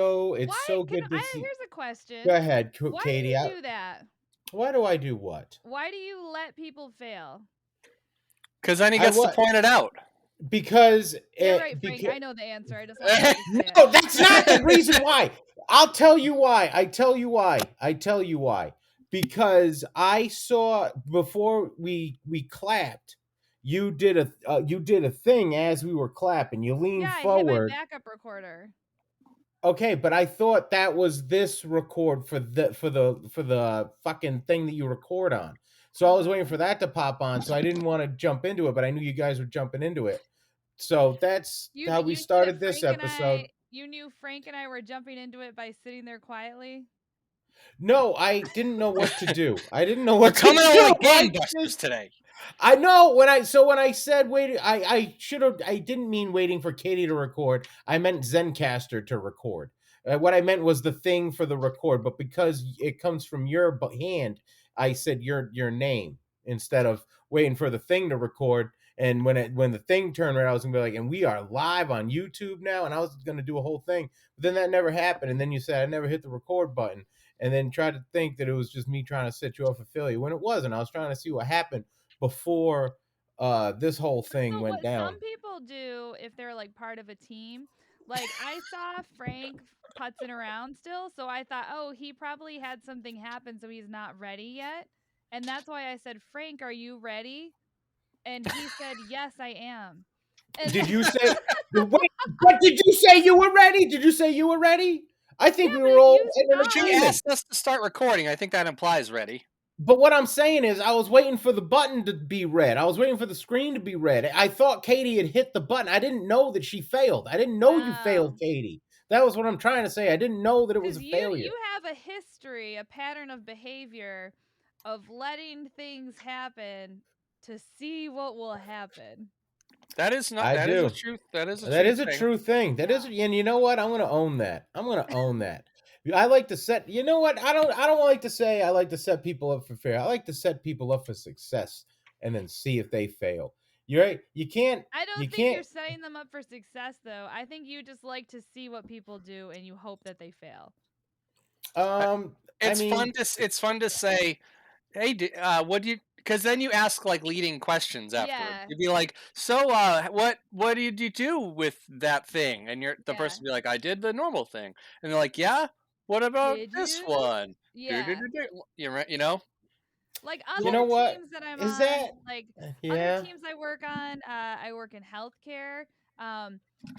It's Why so can good to see. here's a question. Go ahead, Why do Katie. you do that? Why do I do what? Why do you let people fail? Because then he I gets to what? point it out. Because You're right, it Frank. because I know the answer. I just wanted you to say it. no, that's not the reason why. I'll tell you why. I tell you why. I tell you why. Because I saw before we clapped, you did a thing as we were clapping. You Yeah, leaned I hit my forward. backup recorder. Okay, but I thought that was this record for the fucking thing that you record on. So I was waiting for that to pop on. So I didn't want to jump into it, but I knew you guys were jumping into it. So that's how we You knew that started this episode. You knew Frank and I were jumping into it by sitting there quietly. No, I didn't know what to do. I didn't know We're what to coming on do. like gangbusters today. I know when I said wait, I should have. I didn't mean waiting for Katie to record. I meant Zencaster to record. What I meant was the thing for the record, but because it comes from your hand, I said your name instead of waiting for the thing to record. And when the thing turned around, I was gonna be like, and we are live on YouTube now, and I was gonna do a whole thing, but then that never happened. And then you said I never hit the record button, and then tried to think that it was just me trying to set you up for failure when it wasn't. I was trying to see what happened before this whole thing So went what down. some people do if they're like part of a team, like I saw Frank putzing around still, so I thought, oh, he probably had something happen, so he's not ready yet. And that's why I said, Frank, are you ready? And he said, yes, I am. And Did you say wait? But did you say you were ready? Did you say you were ready? I yeah, think we but were if all you in She stopped, agreement. asked us to start recording. I think that implies ready. But what I'm saying is, I was waiting for the button to be red. I was waiting for the screen to be red. I thought Katie had hit the button. I didn't know that she failed. I didn't know you failed, Katie. That was what I'm trying to say. I didn't know that it was because a you failure. have a history, a pattern of behavior of letting things happen to see what will happen. That is not. I That is a do. truth. That is a That true is a thing. true thing. That is, Yeah. and you know what? I'm gonna own that. I'm gonna own that. I like to set. You know what? I don't like to say I like to set people up for failure. I like to set people up for success and then see if they fail. You're right. You can't. I don't You think you're can't. setting them up for success, though. I think you just like to see what people do and you hope that they fail. Uh, I It's fun mean, to. It's fun to say, "Hey, what do you?" Because then you ask like leading questions afterwards. Yeah. You'd be like, "So, what did you do with that thing?" And the Yeah. person would be like, "I did the normal thing." And they're like, "Yeah, what about Did this you? one?" Yeah. You know. Like you other know what? teams that I'm Is on, that? like other Yeah. teams I work on, I work in healthcare.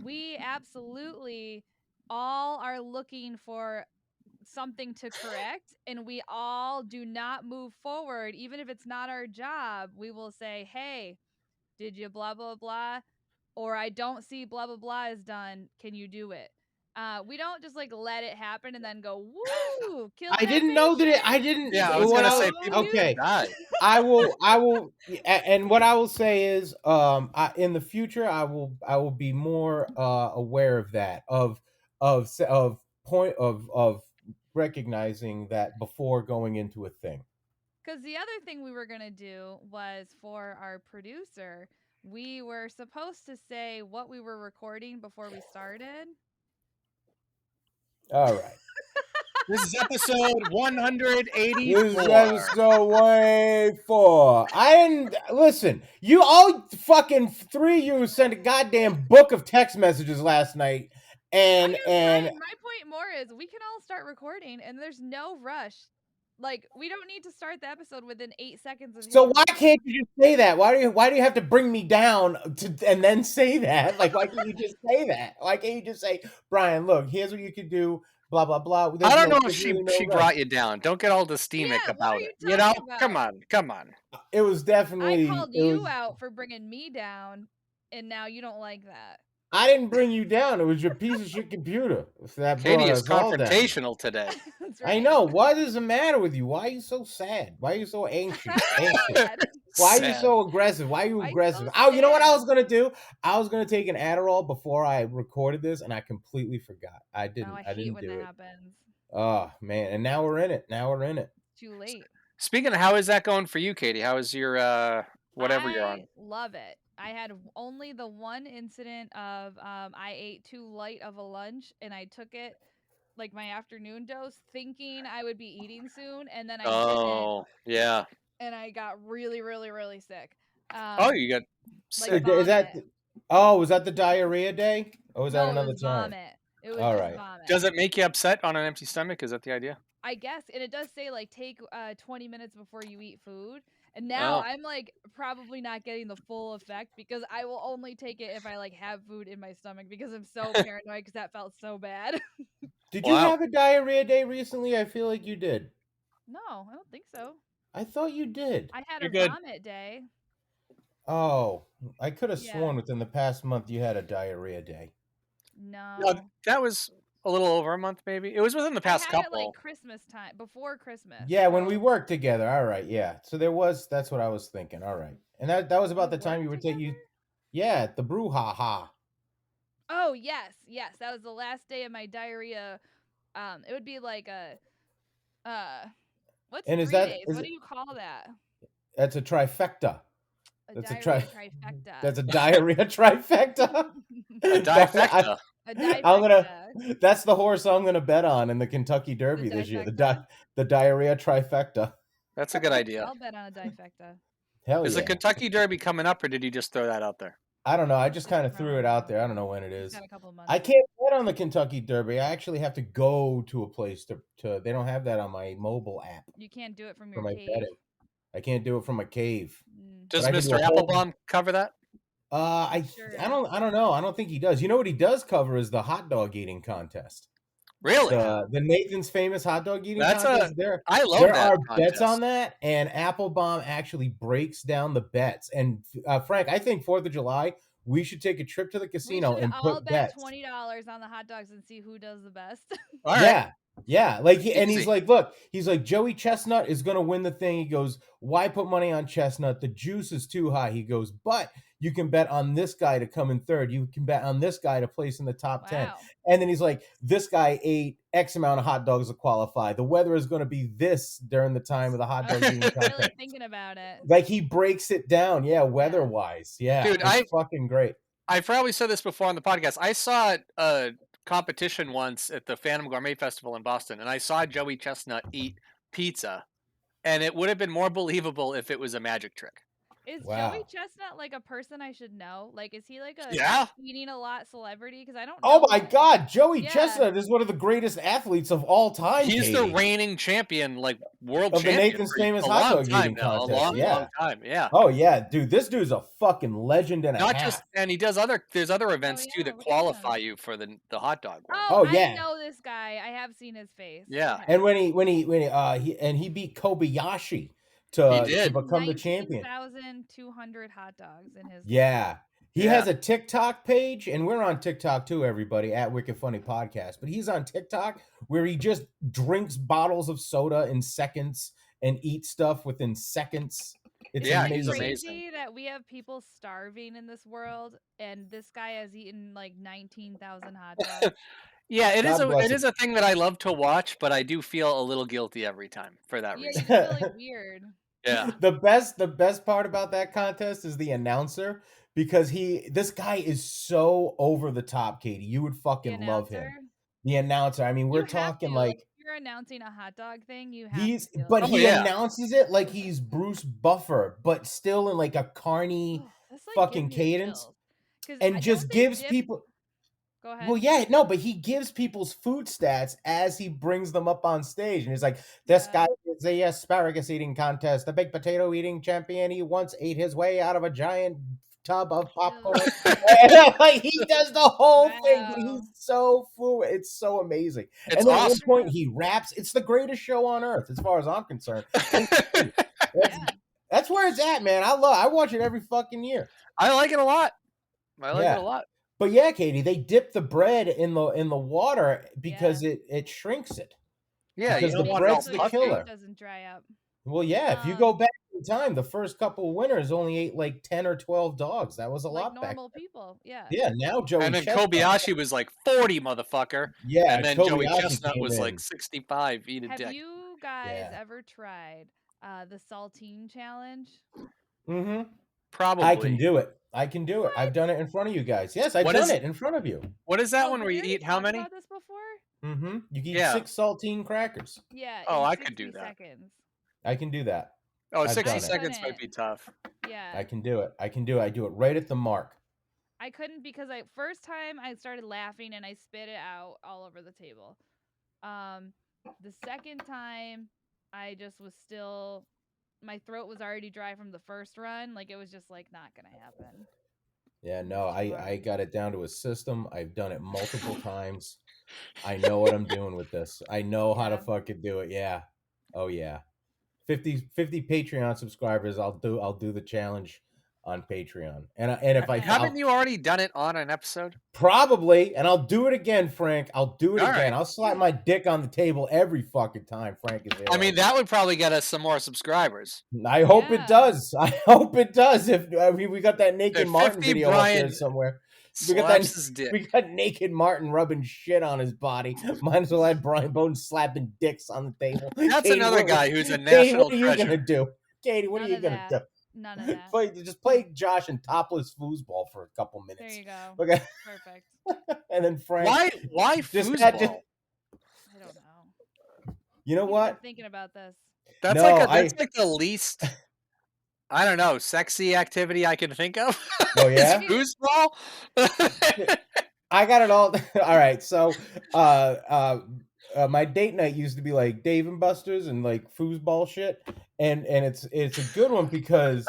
We absolutely all are looking for something to correct, and we all do not move forward even if it's not our job. We will say, hey, did you blah blah blah, or I don't see blah blah blah is done, can you do it? We don't just like let it happen and then go, woo, killed I that didn't know that it. patient. I didn't. Yeah, I was What gonna I say No, people could okay. dude. die. And what I will say is, in the future, I will be more aware of that, of point of recognizing that before going into a thing. Because the other thing we were going to do was for our producer, we were supposed to say what we were recording before we started. All right. This is episode This is 184. episode 184. I didn't listen. You all fucking three of you sent a goddamn book of text messages last night, I and guess and my point more is we can all start recording and there's no rush. Like, we don't need to start the episode within 8 seconds of so hitting why record. can't you just say that? Why do you have to bring me down to and then say that? Like why can't you just say that? Why can't you just say, Brian, look, here's what you could do, blah blah blah. I don't know if There's really no she rush. brought you down. Don't get all dystemic Yeah, what are about you it. You know? talking Come about? on, come on. It was I definitely called it you was out for bringing me down, and now you don't like that. I didn't bring you down. It was your piece of shit computer that Katie brought is us all down. confrontational today. That's I right. know. What is the matter with you? Why are you so sad? Why are you so anxious? Sad. Why are you Sad. so aggressive? Why are you Why aggressive? so Oh, you know what I sad? was gonna do? I was gonna take an Adderall before I recorded this, and I completely forgot. I Oh, didn't. I I hate didn't when do that it. happens. Oh man! And now we're in it. Now we're in it. Too late. Speaking of, how is that going for you, Katie? How is your whatever you're I on? love it. I had only the one incident of I ate too light of a lunch and I took it like my afternoon dose, thinking I would be eating soon, and then I didn't, Oh, yeah. and I got really, really, really sick. Oh, you got Like sick. Is that? vomit. Oh, was that the diarrhea day? Or was that No, it another was time? vomit. It was All just right. vomit. Does it make you upset on an empty stomach? Is that the idea? I guess, and it does say like take 20 minutes before you eat food. And now Oh. I'm like probably not getting the full effect because I will only take it if I like have food in my stomach because I'm so paranoid because that felt so bad. Did you Wow. have a diarrhea day recently? I feel like you did. No, I don't think so. I thought you did. I had a You're good. vomit day. Oh, I could have Yeah. sworn within the past month you had a diarrhea day. No, No. that was a little over a month, maybe. It was within the I past had it like couple. Christmas time, before Christmas. Yeah, when we So worked together. All right, yeah. So there was. That's what I was thinking. All right, and that was we about the time you worked were together? taking. Yeah, the brouhaha. Oh, yes. Yes, that was the last day of my diarrhea. It would be like a what's And 3 days? What do you call that? that's a trifecta. A That's a diarrhea trifecta. That's a diarrhea trifecta. A difecta. A I'm gonna. difecta. That's the horse I'm gonna bet on in the Kentucky The Derby this year. difecta. The diarrhea trifecta. That's a good idea. I'll bet on a difecta. Hell Is the yeah. Kentucky Derby coming up, or did you just throw that out there? I don't know. I just It's kind of threw it out probably- there. I don't know when it It's is. got a couple months. I can't bet on the Kentucky Derby. I actually have to go to a place to. They don't have that on my mobile app You can't do it from for your my cave. betting. I can't do it from a cave. Does I can do Mr. a whole- Applebaum cover that? Sure. I don't know. I don't think he does. You know what he does cover is the hot dog eating contest. Really? The Nathan's famous hot dog eating That's contest. There I love there that are bets contest. on that, and Applebaum actually breaks down the bets. And Frank, I think 4th of July we should take a trip to the We casino should and all put bet bets. $20 on the hot dogs and see who does the best. All right. Yeah. Yeah, like and he's Easy. like, look, he's like Joey Chestnut is going to win the thing. He goes, why put money on Chestnut? The juice is too high. He goes, but you can bet on this guy to come in third. You can bet on this guy to place in the top 10. Wow. And then he's like, this guy ate X amount of hot dogs to qualify. The weather is going to be this during the time of the hot dog eating contest. Really thinking about it. Like he breaks it down. Yeah, weather wise. Yeah, Dude, it's fucking great. I've probably said this before on the podcast. I saw a competition once at the Phantom Gourmet Festival in Boston, and I saw Joey Chestnut eat pizza, and it would have been more believable if it was a magic trick. Is Wow. Joey Chestnut like a person I should know? Like, is he like a Yeah. eating a lot celebrity? Because I don't know. Oh my him. God, Joey Yeah. Chestnut is one of the greatest athletes of all time. He's Katie. the reigning champion, like world Of the champion Nathan's for famous a hot long dog time eating now. contest. A long, Yeah. long time. Yeah. Oh yeah, dude, this dude's a fucking legend and a Not half. just, and he does other. There's other events too yeah, that look at him. qualify you for the hot dog one. Oh, Oh, yeah. I know this guy. I have seen his face. Yeah. Okay. And when he beat Kobayashi to did. become the champion. 19,200 hot dogs in his. Yeah. He Yeah. has a TikTok page, and we're on TikTok too, everybody, at Wicked Funny Podcast. But he's on TikTok where he just drinks bottles of soda in seconds and eats stuff within seconds. It's Yeah, amazing. he's It's amazing. crazy that we have people starving in this world, and this guy has eaten like 19,000 hot dogs. Yeah, it is God bless him. a thing that I love to watch, but I do feel a little guilty every time for that Yeah, reason. you feel like weird. Yeah. The best part about that contest is the announcer, because this guy is so over the top, Katie. You would The fucking love him. announcer. The announcer. I mean, You we're have talking to, like if you're announcing a hot dog thing, you have he's to feel but it. he yeah. announces it like he's Bruce Buffer, but still in like a carny Oh, that's like fucking giving me cadence, chills. 'Cause and don't just they gives dip- people. Go ahead. Well, yeah, no, but he gives people's food stats as he brings them up on stage. And he's like, this Yeah. guy is a asparagus eating contest, the baked potato eating champion. He once ate his way out of a giant tub of popcorn. And, like, he does the whole thing, but Wow. he's so fluid. It's so amazing. It's and then at one awesome. point he raps. It's the greatest show on earth, as far as I'm concerned. Yeah. That's where it's at, man. I watch it every fucking year. I like it a lot. I like Yeah. it a lot. But yeah, Katie, they dip the bread in the water because it shrinks it. Yeah, Because you the don't want it all bread's the puffy. killer. It doesn't dry up. Well, yeah, if you go back in time, the first couple winners only ate like 10 or 12 dogs. That was a Like lot back normal people. Yeah. then. Yeah, now Joey And then Chestnut. Kobayashi was like 40, motherfucker. Yeah, And then Joey Kobayashi Chestnut came was in. like 65. Eat a Have dick. you guys Yeah. ever tried the saltine challenge? Mm-hmm. Probably. I can do it. I can do it. I've done it in front of you guys. Yes, I've What done is- it in front of you. What is that Oh, one did where we you already eat how talk many? about this before? Mm-hmm. You can eat Yeah. 6 saltine crackers. Yeah, Oh, in I could do 60 that. seconds. I can do that. Oh, I've 60 done it. seconds might couldn't. be tough. Yeah. I can do it. I can do it. I do it right at the mark. I couldn't because first time I started laughing and I spit it out all over the table. The second time I just was still, my throat was already dry from the first run. Like it was just like not gonna happen. Yeah, It no, was too I hard. got it down to a system. I've done it multiple times. I know what I'm doing with this. I know how to Yeah. fucking do it. Yeah. Oh yeah. 50 Patreon subscribers, I'll do the challenge on Patreon. And if Okay. Haven't I'll you already done it on an episode? probably, and I'll do it again, Frank. I'll do it All again. right. I'll slap my dick on the table every fucking time Frank is there. I mean, that would probably get us some more subscribers. I hope it Yeah. does. I hope it does. If I mean, we got that Naked If Martin 50 video up there Brian somewhere. We got slaps that. his dick. We got Naked Martin rubbing shit on his body. Might as well have Brian Bone slapping dicks on the table. That's Katie, another guy who's a Katie, national what are you treasure. gonna do? Katie, what None are you of gonna that. do? None of that. Play Josh in topless foosball for a couple minutes. There you go. Okay, Perfect. and then Frank. Why Just foosball? I don't know. You know He's what? been thinking about this. That's No, like the least, I don't know, sexy activity I can think of. Oh Is yeah. foosball? I got it all. All right. So, my date night used to be like Dave and Buster's and like foosball shit, and it's a good one because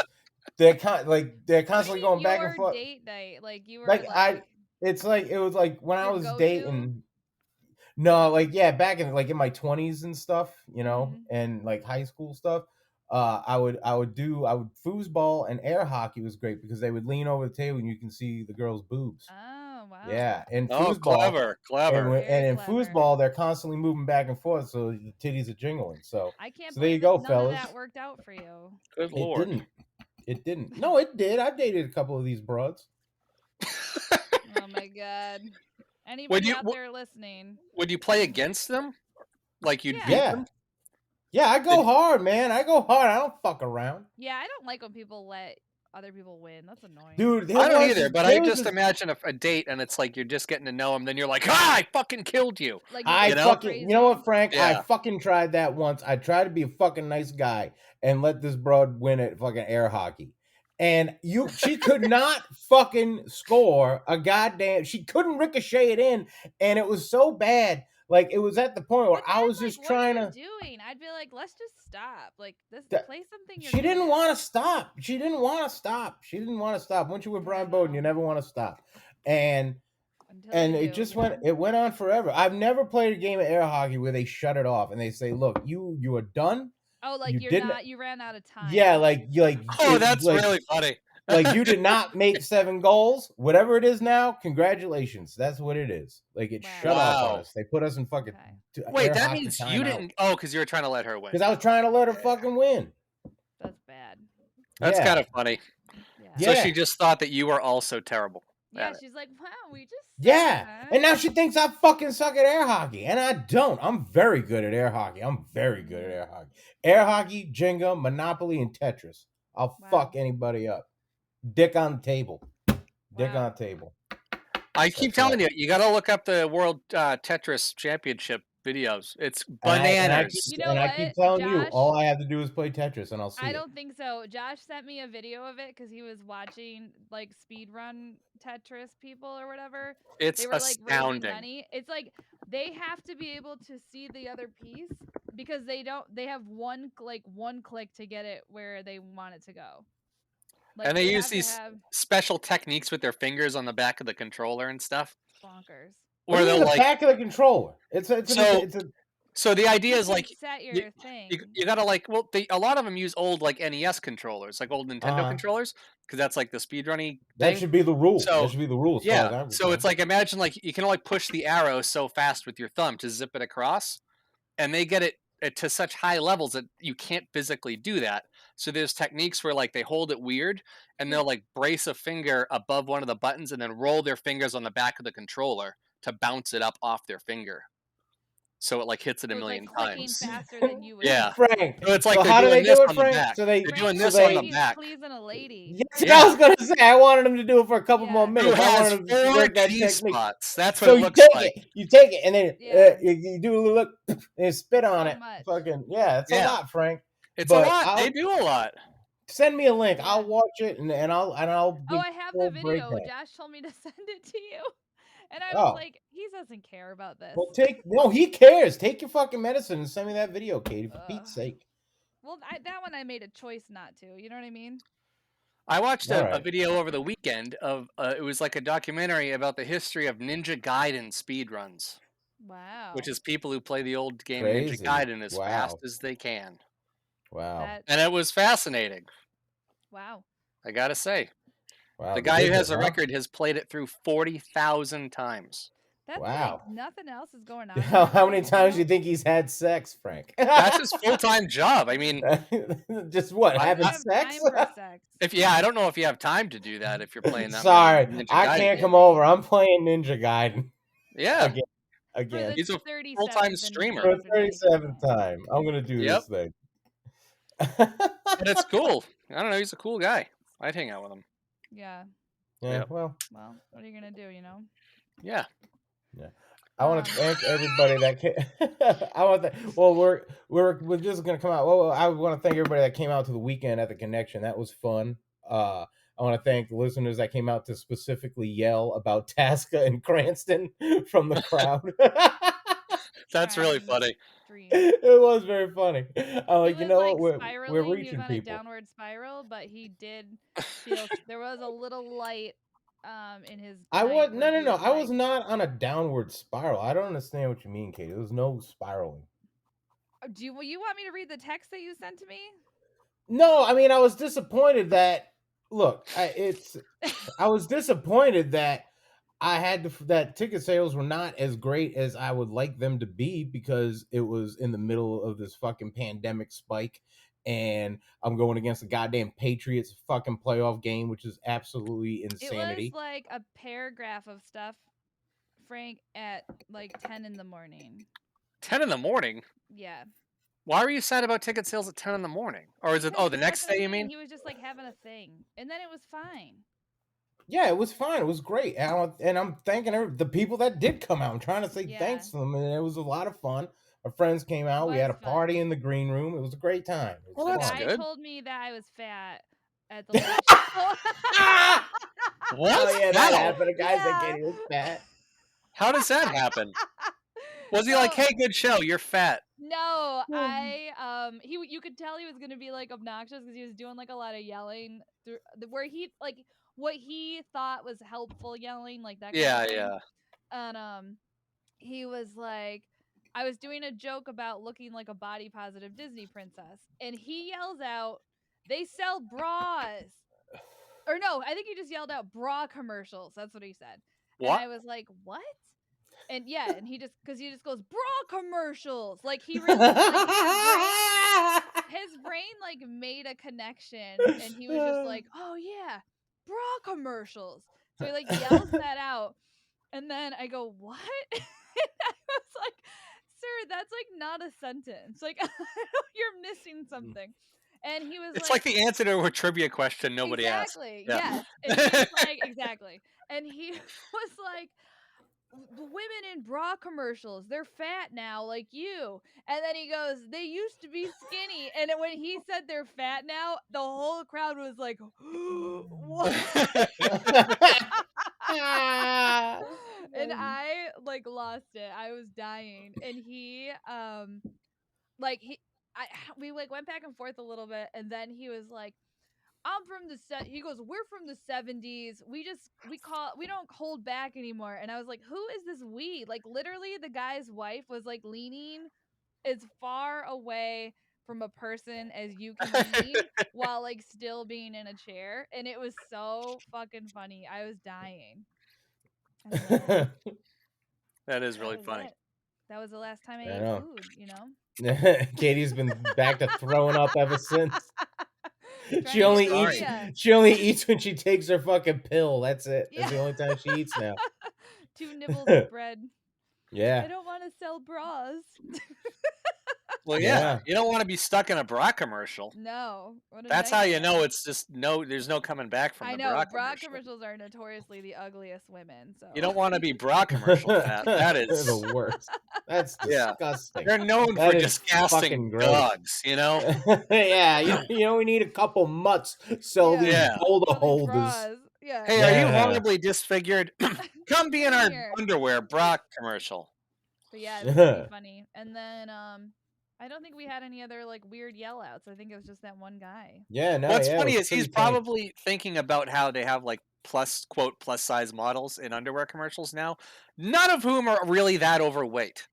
they're they're What do constantly you mean going back and your forth. date night? Like you were Like like it's like it was like when I your was go-to? dating. No, like yeah, back in like in my 20s and stuff, you know, Mhm. and like high school stuff. I would foosball and air hockey was great because they would lean over the table and you can see the girls' boobs. Oh wow. Yeah, and Oh, foosball, clever. Very in clever. foosball, they're constantly moving back and forth, so the titties are jingling. So, I can't so there you believe go, none of fellas. that worked out for you. Good It lord. didn't. It didn't. No, it did. I dated a couple of these broads. Oh my god. Anybody out there listening? Would you play against them? Like you'd Yeah. beat Yeah, them? yeah. I go hard, man. I go hard. I don't fuck around, Yeah, I don't like when people let other people win. That's annoying. dude. I don't either, but I just imagine a date and it's like you're just getting to know them, then you're like, I fucking killed you. Like I you fucking, crazy. you know what, Frank? I Yeah. fucking tried that once. I tried to be a fucking nice guy and let this broad win at fucking air hockey. And she could not fucking score a goddamn, she couldn't ricochet it in. And it was so bad. Like it was at the point where But I then, was like, just what trying are to. you doing? I'd be like, let's just stop. Like this, That- play something. You're She good didn't at. want to stop. She didn't want to stop. She didn't want to stop. Once you're with Brian Bowden, you never want to stop. And Until you it do, just you know? it went on forever. I've never played a game of air hockey where they shut it off and they say, "Look, you are done." Oh, like You you're didn't. not. You ran out of time. Yeah, like Oh, that's really funny. like you did not make 7 goals. Whatever it is now, congratulations. That's what it is. Like it shut off on Wow. us. They put us in fucking Wait, that means you didn't. Oh, because you were trying to let her win. because I was trying to let her fucking win. That's bad. That's Yeah. kind of funny. Yeah. So she just thought that you were also terrible. Yeah, at it. she's like, wow, we just. Yeah, suck, and now huh?" she thinks I fucking suck at air hockey, and I don't. I'm very good at air hockey. I'm very good at air hockey. Air hockey, Jenga, Monopoly, and Tetris. I'll Wow. fuck anybody up. Dick on the table. Dick Wow. on the table. I keep telling you, you got to look up the World Tetris Championship videos. It's bananas. You know I what, keep telling you, Josh? all I have to do is play Tetris, and I'll see I it. don't think so. Josh sent me a video of it because he was watching like speed run Tetris people or whatever. It's They were like raising astounding. money. It's like they have to be able to see the other piece because they don't. They have one click to get it where they want it to go. Like, And they use have to these have special techniques with their fingers on the back of the controller and stuff. bonkers. What Where do you they'll mean the like back of the controller? It's a So the idea You is can like set your you, thing. you gotta like a lot of them use old like NES controllers, like old Nintendo controllers, because that's like the speedrunning that thing. should be the rule. So That should be the rule as far as I'm so concerned. it's like imagine like you can only push the arrow so fast with your thumb to zip it across, and they get it to such high levels that you can't physically do that. So there's techniques where like they hold it weird and they'll like brace a finger above one of the buttons and then roll their fingers on the back of the controller to bounce it up off their finger. so it like hits it a So it's like million clicking times. faster than you would Yeah. think. Frank. So it's like So they're how do doing they this do it, on the Frank? back. So They're Frank doing looks this they on like the he's back. pleasing a lady. yes, I Yeah. was gonna say I wanted him to do it for a couple more Yeah. Who minutes. I has wanted him to 4 work that G technique. spots. That's what So it looks like. you take it, and then Yeah. you do a little look and spit on So it. much. Fucking yeah, it's a Yeah. lot, Frank. It's a But lot. They I'll do a lot. send me a link. Yeah. I'll watch it and I'll Oh, be I have the full video. breakdown. Josh told me to send it to you. And I was Oh, like, he doesn't care about this. well, no, he cares. Take your fucking medicine and send me that video, Katie, for Pete's sake. Well, that one I made a choice not to. You know what I mean? I watched All a right. video over the weekend of it was like a documentary about the history of Ninja Gaiden speedruns, Wow. which is people who play the old game Ninja Crazy. Gaiden as Wow. fast as they can. Wow. And it was fascinating. Wow. I gotta say. Wow. The guy who has a the record has played it through 40,000 times. That's Wow. like nothing else is going on. How many times do you think he's had sex, Frank? That's his full-time job. I mean, just what? I Having don't have sex? time for sex. I don't know if you have time to do that if you're playing that Sorry, many Ninja I Gaiden can't games. come over. I'm playing Ninja Gaiden Yeah. again. For He's a 37th full-time streamer. For the 37th time. I'm gonna do Yep. this thing. And it's cool. I don't know. He's a cool guy. I'd hang out with him. Yeah. Yeah. Yep. Well, what are you gonna do? You know. Yeah. Yeah. I want to thank everybody that came. I want to. Well, we're just gonna come out. Well, I want to thank everybody that came out to the weekend at the Connection. That was fun. I want to thank the listeners that came out to specifically yell about Tasca and Cranston from the crowd. That's really funny. It was very funny. I'm like, he you was know like what? We're spiraling. He reaching was on people. a downward spiral, but he did feel there was a little light in his. I was no. I like, was not on a downward spiral. I don't understand what you mean, Katie. There was no spiraling. Do you want me to read the text that you sent to me? No, I mean I was disappointed that. Look, I was disappointed that I had that ticket sales were not as great as I would like them to be because it was in the middle of this fucking pandemic spike, and I'm going against the goddamn Patriots fucking playoff game, which is absolutely insanity. It was like a paragraph of stuff, Frank, at like 10 in the morning. 10 in the morning? Yeah. Why were you sad about ticket sales at 10 in the morning? Or is it, the next day you mean? He was just like having a thing. And then it was fine. Yeah, it was fine. It was great. And I'm thanking the people that did come out. I'm trying to say thanks to them. And it was a lot of fun. Our friends came out. We had a party in the green room. It was a great time. Well, that's good. Guy told me that I was fat at the last show. What? Oh, yeah, that happened. A guy said Katie was fat. How does that happen? Was he like, hey, good show, you're fat? No, you could tell he was gonna be like obnoxious because he was doing like a lot of yelling through where he like what he thought was helpful yelling, like that kind of thing. Yeah. And he was like, I was doing a joke about looking like a body positive Disney princess, and he yells out, they sell bras. Or no, I think he just yelled out bra commercials. That's what he said. What? And I was like, what? And yeah, and he just goes bra commercials. Like he really like his brain like made a connection, and he was just like, oh yeah, bra commercials. So he like yells that out, and then I go, what? And I was like, sir, that's like not a sentence. Like you're missing something. And he was it's like the answer to a trivia question nobody asked. Exactly. Yeah. Yes. And he was like, exactly. And he was like, women in bra commercials, they're fat now like you. And then he goes, they used to be skinny. And when he said they're fat now, the whole crowd was like, what? And I like lost it. I was dying. And he we like went back and forth a little bit, and then he was like, I'm from the he goes, we're from the 70s. We don't hold back anymore. And I was like, who is this we? Like literally the guy's wife was like leaning as far away from a person as you can lean while like still being in a chair. And it was so fucking funny. I was dying. That is really funny. That was the last time I ate food, you know? Katie's been back to throwing up ever since. She only eats when she takes her fucking pill. That's it. That's the only time she eats now. 2 nibbles of bread. Yeah. don't want to sell bras. Well, yeah, Yeah. you don't want to be stuck in a bra commercial. No, what a That's how you know nightmare. it's just there's no coming back from I the know bra bra commercial. commercials are notoriously the ugliest women. So You don't want to be bra commercial fat. That They're the is, worst. That's yeah. disgusting. They're known for That is just casting fucking gross. dogs, you know? Yeah, we need a couple mutts sell yeah, these Yeah. boulder sell these holders. bras. Yeah, Hey, are you Yeah. horribly disfigured? Come be in come our here. underwear bra commercial. But yeah, it was pretty funny. And then I don't think we had any other like weird yell outs. I think it was just that one guy. Yeah, no, What's yeah, it funny was is he's pretty tame. probably thinking about how they have like plus size models in underwear commercials now, none of whom are really that overweight.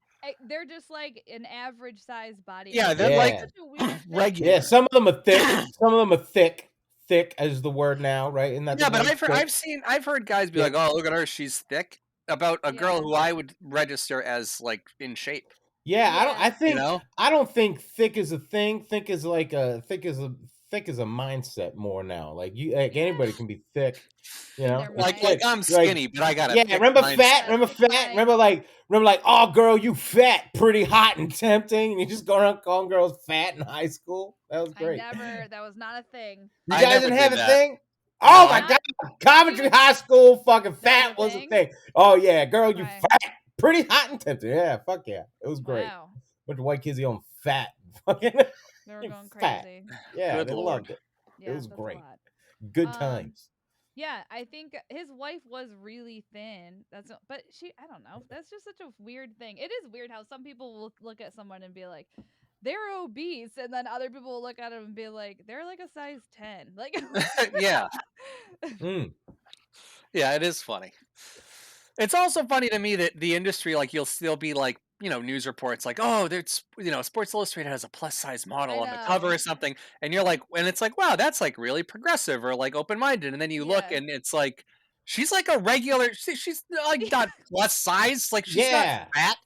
They're just like an average size body Yeah, weight. they're Like, like that's Yeah. such a weird thing. Yeah, regular. some of them are thick. Some of them are thick. Thick is the word now, right? Isn't that the Yeah, but word? Thick. I've heard guys be like, Thick. "Oh, look at her, she's thick." About a girl Yeah. who I would register as like in shape, Yeah, I don't. Yeah. you know? I don't think thick is a thing. Thick is like thick is a mindset more now. Like Yeah. anybody can be thick. In their It's Like mind. I'm like skinny, but I got a yeah. thick Remember mindset. fat? Yeah, Remember thick fat? mind. Remember like oh girl, you fat, pretty hot and tempting, and you just go around calling girls fat in high school. That was great. That was not a thing. You I guys never didn't have did a that. thing? Oh No. my Not god, Coventry even High School, fucking that was fat a was a thing? thing. Oh yeah, girl, you Okay. fat, pretty hot and tempting. Yeah, fuck yeah, it was great. Wow. Bunch of white kids on fat, fucking They were going fat. crazy. Yeah, Good they lord. loved it. It Yeah, was that's a great. lot. Good Um times. yeah, I think his wife was really thin. But I don't know. That's just such a weird thing. It is weird how some people will look at someone and be like, they're obese, and then other people will look at them and be like, they're like a size 10. Like Yeah. Mm. Yeah, it is funny. It's also funny to me that the industry, like, you'll still be like, news reports like, oh, there's, Sports Illustrated has a plus size model I on the cover know. or something. And you're like, and it's like, wow, that's like really progressive or like open minded. And then you look Yeah. and it's like, she's like a regular, she's like not plus size, like she's not Yeah, fat.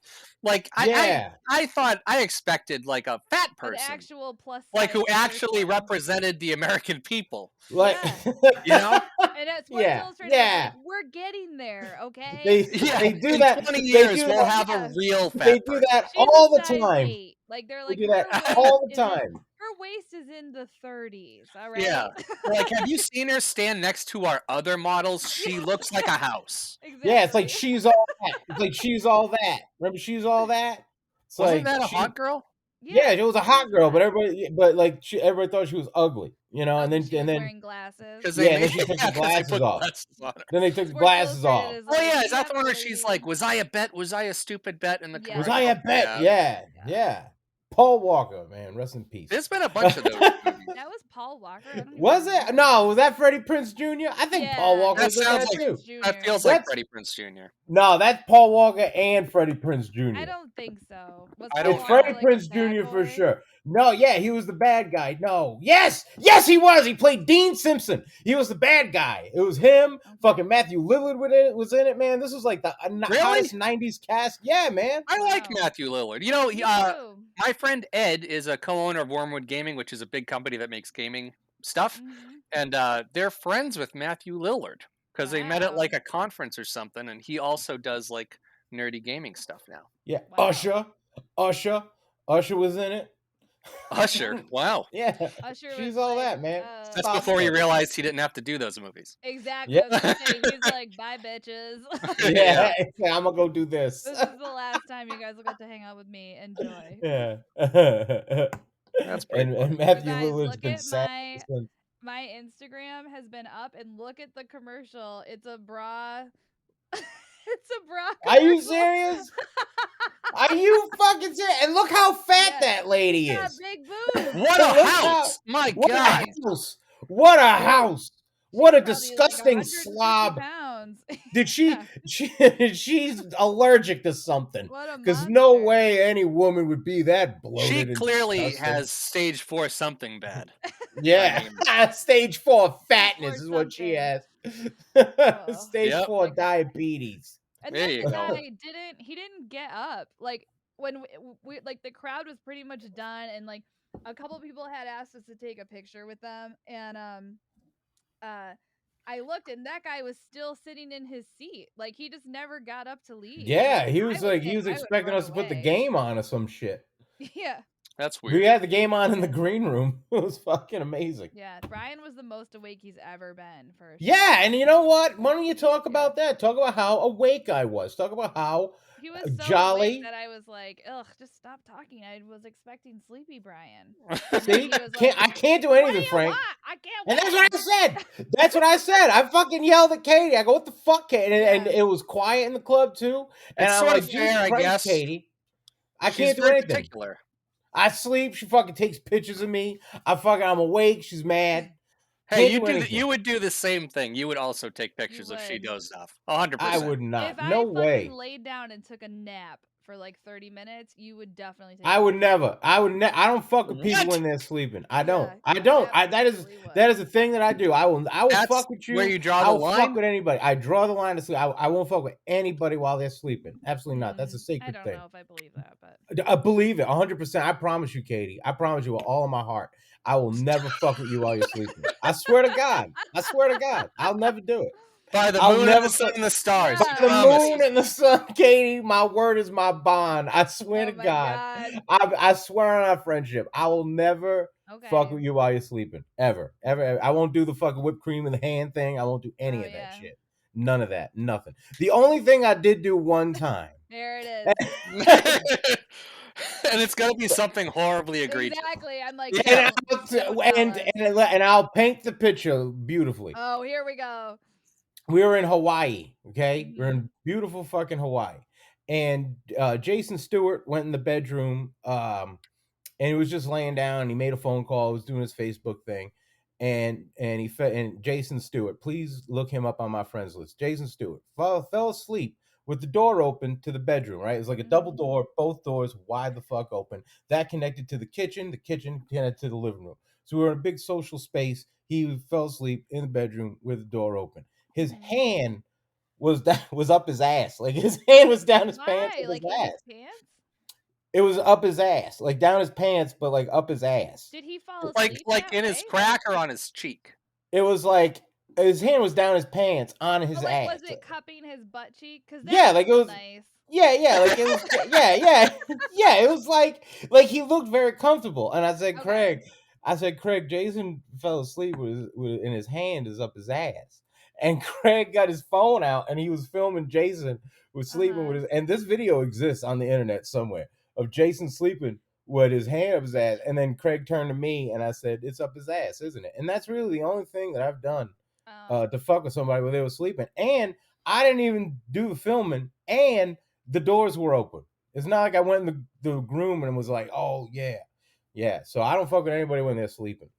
Like, yeah, I thought I expected like a fat An person, actual plus like size who actually person. represented the American people, like Yeah. you know? And at Sports yeah, Illustrated was like, yeah. we're getting there, okay? Yeah, They do in that. 20 They years, do we'll that. have a Yeah. real They fat do person. that She's all a the size time. 8. Like they're They like do that her waist all the is in time. her waist is in the 30s, all Yeah. right? Like, have you seen her stand next to our other models? Yeah, She looks like a house. Yeah, it's like exactly. she's all that. It's like she's all that. Remember, she's all that. It's Wasn't like that a she. hot girl? Yeah, Yeah, she was a she was hot girl, but hot. everybody thought she was ugly, and Because she then was wearing glasses. Because they yeah, and made then she took the yeah, because they glasses put off. glasses on her. Then they took the Sports glasses Illustrated off. is Oh like, yeah, is we that have the a one where she's like, lady. "Was I a bet? Was I a stupid bet?" in the Yes. Was I commercial? a bet? Yeah. Yeah, Yeah. yeah. Paul Walker, man, rest in peace. There's been a bunch of those movies. That was Paul Walker. I don't even Was remember it? No, was that. that Freddie Prinze Jr.? I think Paul Yeah, Walker That that's was in sounds Freddie that like too. Prinze that Jr. feels like That's Freddie Prinze Jr. no, that's Paul Walker and Freddie Prinze I Jr. don't think so. Was I Paul It's don't Walker know. Freddie like a Prinze bad Jr. for boy? sure. No, yeah, he was the bad guy. No, yes, he was. He played Dean Simpson. He was the bad guy. It was him. Okay. Fucking Matthew Lillard was in it, man. This was like the Really? hottest '90s cast. Yeah, man. I like Wow. Matthew Lillard. Me too. My friend Ed is a co-owner of Wormwood Gaming, which is a big company that makes gaming stuff, Hmm. and they're friends with Matthew Lillard because they met at Wow. like a conference or something, and he also does like nerdy gaming stuff now. Yeah, Wow. Usher, Usher was in it. Usher, wow, Yeah, Usher was she's all like, that, man. that's Stop before he stuff. realized he didn't have to do those movies. exactly. Yeah, I was gonna say he's like, bye bitches. Yeah, yeah. I'm gonna go do this. This is the last time you guys will get to hang out with me. Enjoy. Yeah. that's pretty and funny. You Matthew guys Lillard's look been at sad my since. my Instagram has been up and look at the commercial. It's a bra. It's a bra Are you commercial. serious? Are you fucking serious? And look how fat Yeah. that lady Got is. big boobs. What a Look how house! My what a God, house. What a house. What a She's probably like disgusting 150 slob. pounds. Did she, Yeah. she's allergic to something. What a Because no monster. way any woman would be that she bloated and clearly disgusting. has stage 4 something bad. Yeah. I mean, Stage 4 Stage fatness 4 is what she something. has. Ugh. Stage Yep. 4 diabetes. And There then you the go. guy didn't get up. Like when we like the crowd was pretty much done, and like a couple people had asked us to take a picture with them, and uh I looked and that guy was still sitting in his seat. Like he just never got up to leave. Yeah, he I was would like think he was I would expecting run us to put the away. game on or some shit. Yeah. That's We weird. had the game on in the green room. It was fucking amazing. Yeah. Brian was the most awake he's ever been for sure. Yeah, and you know what? Why don't you talk Yeah. about that? Talk about how awake I was. Talk about how He was so awake jolly. that I was like, ugh, just stop talking. I was expecting sleepy Brian. And then See, he was like, I can't do what do anything, you Frank. want? I can't And that's win. what I said. That's what I said. I fucking yelled at Katie. I go, "What the fuck, Katie?" And Yeah. it was quiet in the club too. And It's I'm sort like, of "Jesus fair, I Christ, guess. Katie, I She's can't do very anything. particular. I sleep. She fucking takes pictures of me. I'm awake. She's mad. Hey, Can't do anything. you would do the same thing. You would also take pictures if she would. dozed off. 100%. I would If not. I No fucking way. laid down and took a nap for like 30 minutes, you would definitely take I would pictures. never. I don't fuck with people What? when they're sleeping. I don't. Yeah, I you don't. That absolutely would. is a thing that I do. I will That's fuck with you. where you draw I the will fuck line? with anybody. I draw the line to sleep. I won't fuck with anybody while they're sleeping. Absolutely not. That's a I sacred don't thing. know if I believe that, but I believe it 100%. I promise you, Katie. I promise you with all of my heart. I will never fuck with you while you're sleeping. I swear to God. I swear to God. I'll never do it. By the I'll moon and never the sun fuck. and the stars. By Yeah. the Promise. moon and the sun, Katie, my word is my bond. I swear oh to my God. god. I swear on our friendship. I will never fuck Okay. with you while you're sleeping. Ever. Ever. I won't do the fucking whipped cream in the hand thing. I won't do any Oh of that yeah. shit. None of that. Nothing. The only thing I did do one time. There it is. And it's gonna be something horribly egregious. Exactly. I'm like, and, don't tell us. and I'll paint the picture beautifully. Oh, here we go. We were in Hawaii, okay? We're Mhm. in beautiful fucking Hawaii. And Jason Stewart went in the bedroom and he was just laying down and he made a phone call, he was doing his Facebook thing. And Jason Stewart, please look him up on my friends list. Jason Stewart fell asleep with the door open to the bedroom, right? It's like a double Mhm. door, both doors wide the fuck open. That connected to the kitchen connected to the living room. So we were in a big social space. He fell asleep in the bedroom with the door open. His Mhm. hand was up his ass. Like his hand was down his pants Why? up Like his in ass. his pants? It was up his ass, like down his pants, but like up his ass. Did he fall Like asleep like that in his way? crack or on his cheek. It was like his hand was down his pants on his But like, ass. was it cupping his butt cheek? Because Yeah, like it was. nice. Yeah, like it was. Yeah. It was like he looked very comfortable. And I said, Okay. Craig, Jason fell asleep and his hand is up his ass. And Craig got his phone out and he was filming Jason was sleeping with his. And this video exists on the internet somewhere of Jason sleeping with his hand up his ass. And then Craig turned to me and I said, "It's up his ass, isn't it?" And that's really the only thing that I've done to fuck with somebody while they were sleeping. And I didn't even do the filming, and the doors were open. It's not like I went in the room and was like, "Oh yeah." So I don't fuck with anybody when they're sleeping.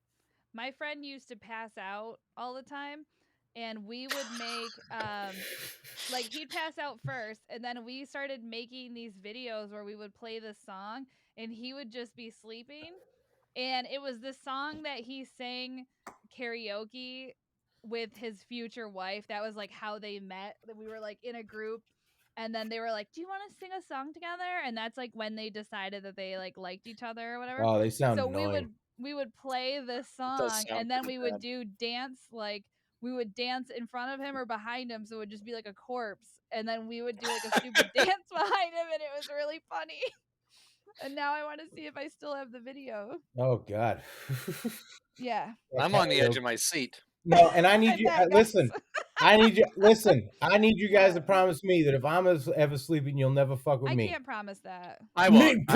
My friend used to pass out all the time, and we would make like he'd pass out first, and then we started making these videos where we would play this song, and he would just be sleeping, and it was the song that he sang karaoke with his future wife. That was like how they met. That we were like in a group, and then they were like, "Do you want to sing a song together?" And that's like when they decided that they like liked each other or whatever. Oh, they sound So annoying. we would play this It does song, sound and then pretty we would bad. do dance like we would dance in front of him or behind him, so it would just be like a corpse, and then we would do like a stupid dance behind him, and it was really funny. And now I want to see if I still have the video. Oh God. Yeah. I'm on the edge of my seat. No, and I need I you. bet, Listen, guys. I need you. Listen, I need you guys to Uh, promise me that if I'm ever sleeping, you'll never fuck with I me. can't promise that. I won't.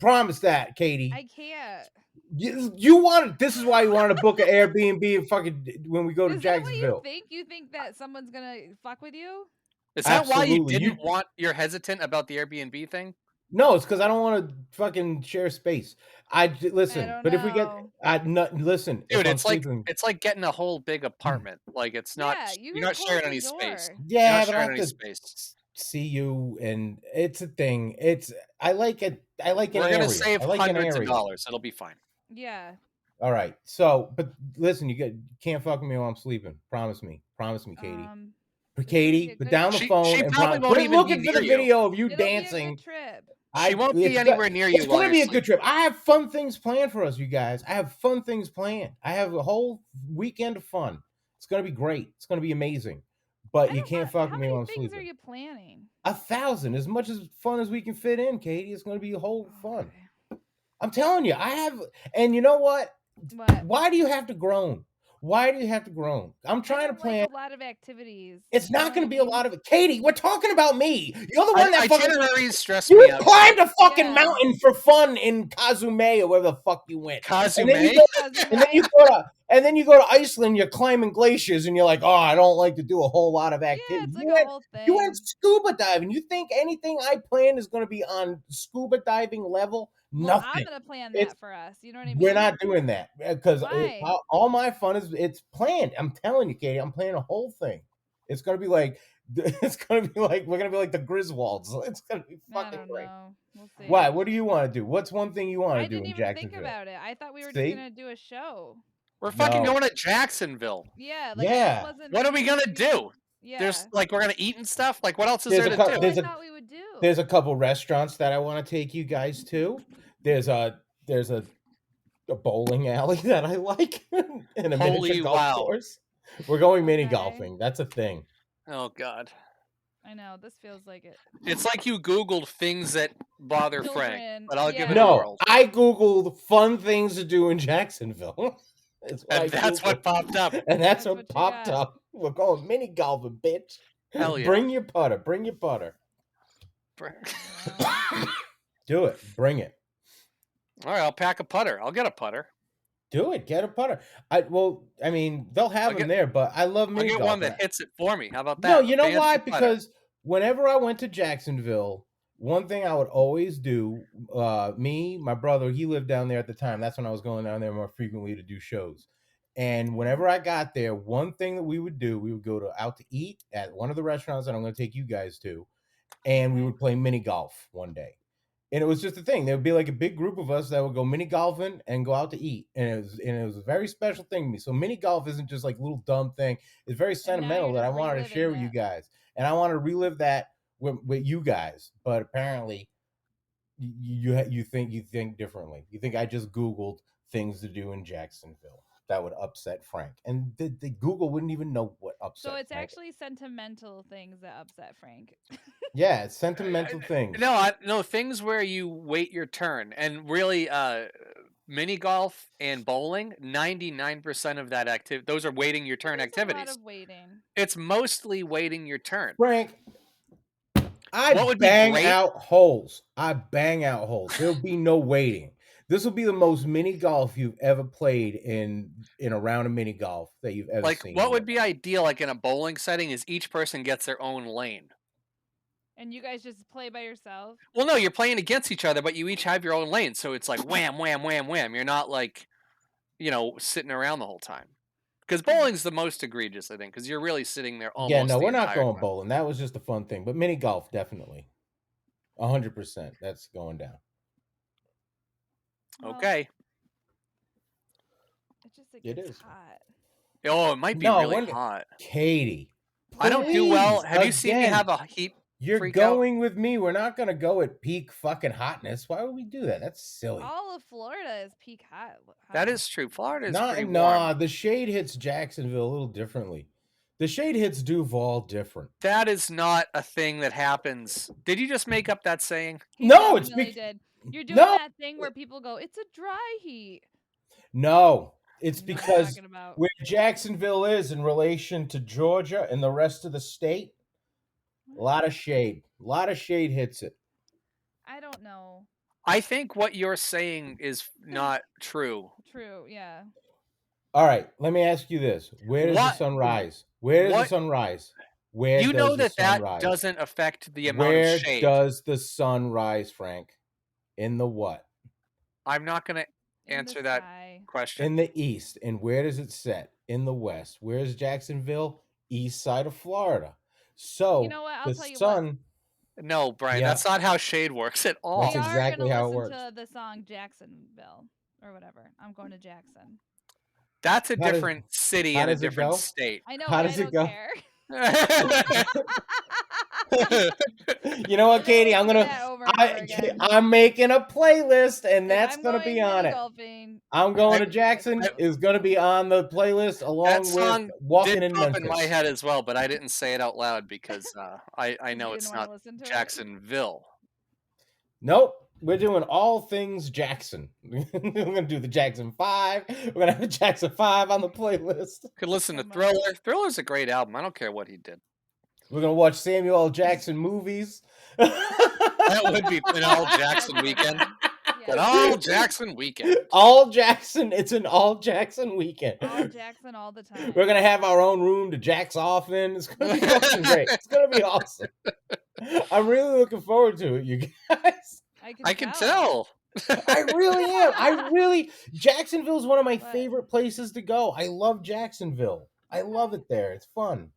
Promise that, Katie. I can't. You wanted. This is why you wanted to book an Airbnb and fucking when we go to Is that what you Jacksonville. think? You think that someone's gonna fuck with you? Is that why you Absolutely. didn't want? You're hesitant about the Airbnb thing? No, it's because I don't want to fucking share space. Listen, don't but if we get, know. listen, if Dude, I'm sleeping, it's like getting a whole big apartment. Like it's not Yeah, you you're can not close sharing the any door. space. You're yeah, not but I sharing have any to space. see you, and it's a thing. I like it. I like an We're area. gonna save I like an hundreds of area. dollars. It'll be fine. Yeah. All right. So, but listen, can't fuck with me while I'm sleeping. Promise me, Katie. Katie, put down the phone She and probably won't quit even be looking for near the you. video of you It'll be a dancing. good trip. She won't be anywhere near you It's while gonna you're be a sleeping. good trip. I have fun things planned for us, you guys. I have fun things planned. I have a whole weekend of fun. It's gonna be great. It's gonna be amazing. But I you don't can't want. fuck How with me while many I'm things are sleeping. you planning? 1,000, as much as fun as we can fit in, Katie. It's gonna be a whole fun. Okay. I'm telling you, I have, and you know what? What? Why do you have to groan? Why do you have to groan? I'm I trying to don't like plan. a lot of activities. It's You know not what going I to be a mean? lot of it. Katie, we're talking about me. You're the one that fucking. Itineraries stress You me out climbed too. a fucking Yeah. mountain for fun in Kazume or wherever the fuck you went, and then you Kazume? go, and then Kazume. you go to, and then you go to Iceland. You're climbing glaciers, and you're like, oh, I don't like to do a whole lot of Yeah, activity. it's like a whole You went thing. scuba diving. You think anything I plan is going to be on scuba diving level? Well, I'm Nothing. gonna plan It's that for us. You know what I We're mean? not doing that because Why? all my fun is it's planned. I'm telling you, Katie, I'm planning a whole thing. It's gonna be like we're gonna be like the Griswolds. It's gonna be I fucking don't great. know. We'll Why? see. What do you want to do? What's one thing you want I to do didn't in even think Jacksonville? about it. I thought we were just See? gonna do a show. We're fucking No. going to Jacksonville. Yeah, like I Yeah. wasn't What are we thinking gonna we were do? Yeah. There's like we're gonna eat and stuff. Like what else is There's there a to That's cou- do? what I there's a thought we would do. there's a couple restaurants that I want to take you guys to. There's a bowling alley that I like and a miniature Holy golf wow! course. We're going mini Okay. golfing. That's a thing. Oh god, I know this feels like it. it's like you Googled things that bother Frank, Children, but I'll give it a yeah. No, whirl, I googled fun things to do in Jacksonville. That's what and I that's what googled, popped up. and that's That's what what you popped got. up. We're going mini golfing, bitch. Hell yeah! Bring your putter. Bring your putter. Well, Do it. Bring it. All right, I'll pack a putter. I'll get a putter. Do it. Get a putter. I mean, they'll have I'll them get there, but I love I'll mini get golf. one that hits it for me. How about No, that? A you know why? fancy putter. Because whenever I went to Jacksonville, one thing I would always do, me, my brother, he lived down there at the time. That's when I was going down there more frequently to do shows. And whenever I got there, one thing that we would do, we would go out to eat at one of the restaurants that I'm going to take you guys to, and we okay. would play mini golf one day. And it was just a thing. There would be like a big group of us that would go mini golfing and go out to eat, and it was a very special thing to me. So mini golf isn't just like a little dumb thing; it's very And now sentimental you're that I just wanted to share reliving with you it. guys, and I want to relive that with you guys. But apparently, you think differently. You think I just Googled things to do in Jacksonville that would upset Frank, and the Google wouldn't even know what upset So it's Frank. actually sentimental things that upset Frank. Yeah, it's sentimental things. No, things where you wait your turn, and really, mini golf and bowling. 99% of that activity, those are waiting your turn There's a lot activities. of waiting. It's mostly waiting your turn. Frank, What would be great? I bang out holes. There'll be no waiting. This will be the most mini golf you've ever played in a round of mini golf that you've ever Like, seen. what would be ideal, like in a bowling setting, is each person gets their own lane. And you guys just play by yourself? Well, no, you're playing against each other, but you each have your own lane, so it's like wham, wham, wham, wham. You're not like, sitting around the whole time. Because bowling's the most egregious, I think, because you're really sitting there Yeah, almost no, the we're not entire going time. bowling. That was just a fun thing. But mini golf, definitely. 100%. That's going down. Well, Okay. it It gets is. hot. Oh, it might be No, really hot. Katie. I don't do well. please, Have you seen me again, have a heat You're freak out? going with me. We're not going to go at peak fucking hotness. Why would we do that? That's silly. All of Florida is peak hot. That is true. Florida is pretty warm. Nah, the shade hits Jacksonville a little differently. The shade hits Duval different. That is not a thing that happens. Did you just make up that saying? He No, it's definitely did. You're doing No. that thing where people go, "It's a dry heat." No, it's You know what I'm because talking about. where Jacksonville is in relation to Georgia and the rest of the state, a lot of shade. A lot of shade hits it. I don't know. I think what you're saying is not true. True, yeah. All right, let me ask you this. Where does the What- sun rise? Where does the what- sun rise? Where You does know the that sun that rise? doesn't affect the amount Where of shade. does the sun rise, Frank? In the what? I'm not going to In the answer that sky. question. In the east. And where does it set? In the west. Where's Jacksonville? East side of Florida. So You know what? I'll the tell you what. sun. No, Brian, Yeah. that's not how shade works at all. That's We are exactly gonna how it listen works. to the song Jacksonville or whatever. I'm going to Jackson. That's a How does- different city how and a does it different go? state. I know, How but does I it don't go? care. You know what, We're gonna Katie? listen to that over and over again. I'm making a playlist, and If that's I'm gonna be going on mini it. golfing, I'm that's going I, to gonna be the Jackson I, playlist. is gonna be on the playlist that along with song Walking did in pop in my Memphis. head as well, but I didn't say it out loud because I Because you know didn't it's want to not listen to it. Jacksonville. Nope. We're doing all things Jackson. We're gonna do the Jackson 5. We're gonna have a Jackson 5 on the playlist. Could listen So to much. Thriller. Thriller's a great album. I don't care what he did. We're gonna watch Samuel L. Jackson movies. That would be an all That's Jackson a good weekend. one. An Yeah. all Jackson weekend. All Jackson. It's an all Jackson weekend. All Jackson all the time. We're gonna have our own room to jacks off in. It's gonna be fucking great. It's gonna be awesome. I'm really looking forward to it, you guys. I I can tell. I really am. Jacksonville's one of my But- favorite places to go. I love Jacksonville. I love Okay. it there. It's fun.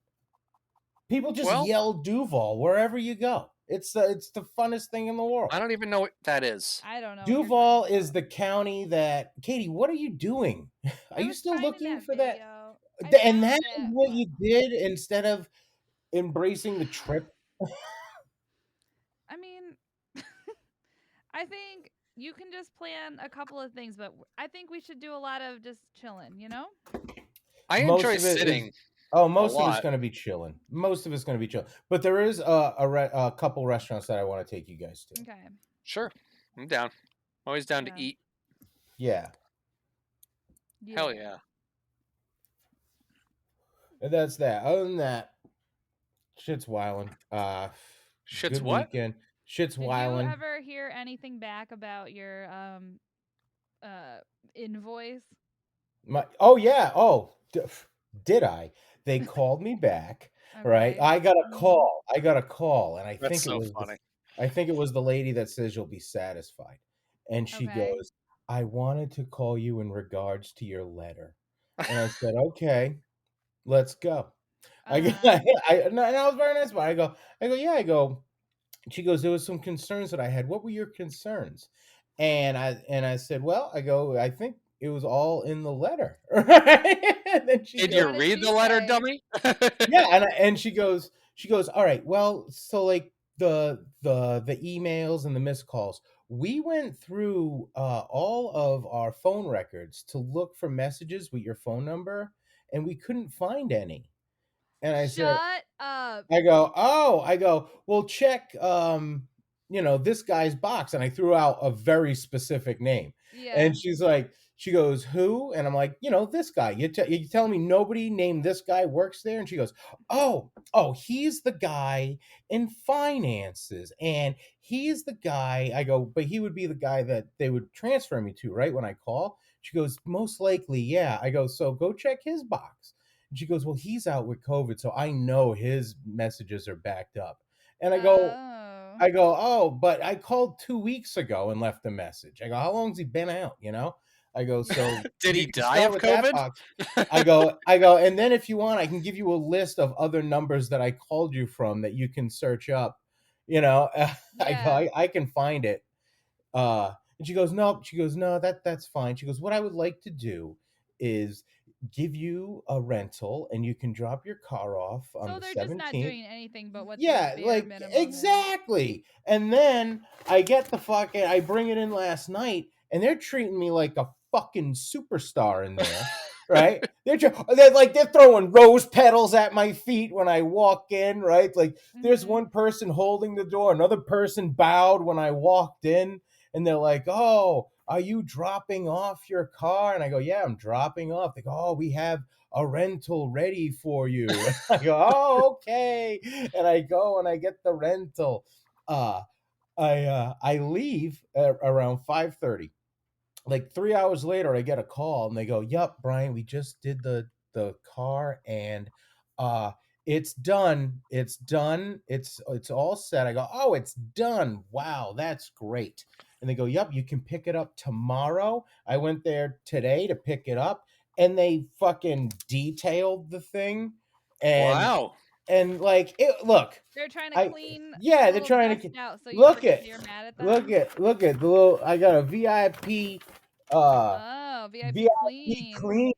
People just Well, yell Duval wherever you go. It's the funnest thing in the world. I don't even know what that is. I don't know. Duval is the county that Katie, what are you doing? Are you still looking for that? And that is what you did instead of embracing the trip. I mean, I think you can just plan a couple of things, but I think we should do a lot of just chilling, you know? I Most enjoy of it is- sitting. most of it's lot. going to be chilling. Most of it's going to be chill. But there is a couple restaurants that I want to take you guys to. Okay. Sure. I'm down. Always down Yeah. to eat. Yeah. Hell yeah. And that's that. Other than that, shit's wildin'. Shit's good what? weekend. Shit's Did wildin'. you ever hear anything back about your invoice? Oh yeah. Oh, did I? They called me back. Right. Okay. I got a Mhm. call. And I That's think so it was funny. I think it was the lady that says you'll be satisfied. And she Okay. goes, I wanted to call you in regards to your letter. And I said, okay, let's go. Uh-huh. And I was very nice about it. Yeah, she goes, there was some concerns that I had. What were your concerns? And I said, well, I think it was all in the letter. And then she Did goes, you What did read she the letter, say? dummy? yeah, and she goes, all right, well, so like the emails and the missed calls, we went through all of our phone records to look for messages with your phone number, and we couldn't find any. And I said, Shut up. I go, well, check, this guy's box. And I threw out a very specific name. Yeah. And she goes, who? And I'm like, this guy. You telling me nobody named this guy works there? And she goes, oh, he's the guy in finances. And he's the guy. I go, but he would be the guy that they would transfer me to, right? When I call. She goes, most likely, yeah. I go, so go check his box. And she goes, well, he's out with COVID, so I know his messages are backed up. And Oh. oh, but I called 2 weeks ago and left a message. I go, how long's he been out? I go, so Did you he can die start of with that COVID? box. I go, and then if you want, I can give you a list of other numbers that I called you from that you can search up. I Yeah. go, I can find it. And she goes, no. She goes, no, that's fine. She goes, what I would like to do is give you a rental, and you can drop your car off on So the they're 17th. just not doing anything but what Yeah, the bare like minimum is. exactly. And then I bring it in last night, and they're treating me like a fucking superstar in there, right? They're throwing rose petals at my feet when I walk in, right? Like there's Mhm. one person holding the door, another person bowed when I walked in, and they're like, "Oh, are you dropping off your car?" And I go, "Yeah, I'm dropping off." They go, "Oh, we have a rental ready for you." And I go, "Oh, okay." And I go and I get the rental. I leave around 5:30. Like 3 hours later, I get a call and they go, "Yup, Brian, we just did the car, and uh it's done. It's done. It's all set." I go, "Oh, it's done. Wow, that's great." And they go, "Yup, you can pick it up tomorrow." I went there today to pick it up, and they fucking detailed the thing, and Wow. like look, They're trying to I clean yeah, the they're little trying dust to out so you look think at you're mad at them. look at the little. I got a VIP Oh, VIP VIP clean. clean.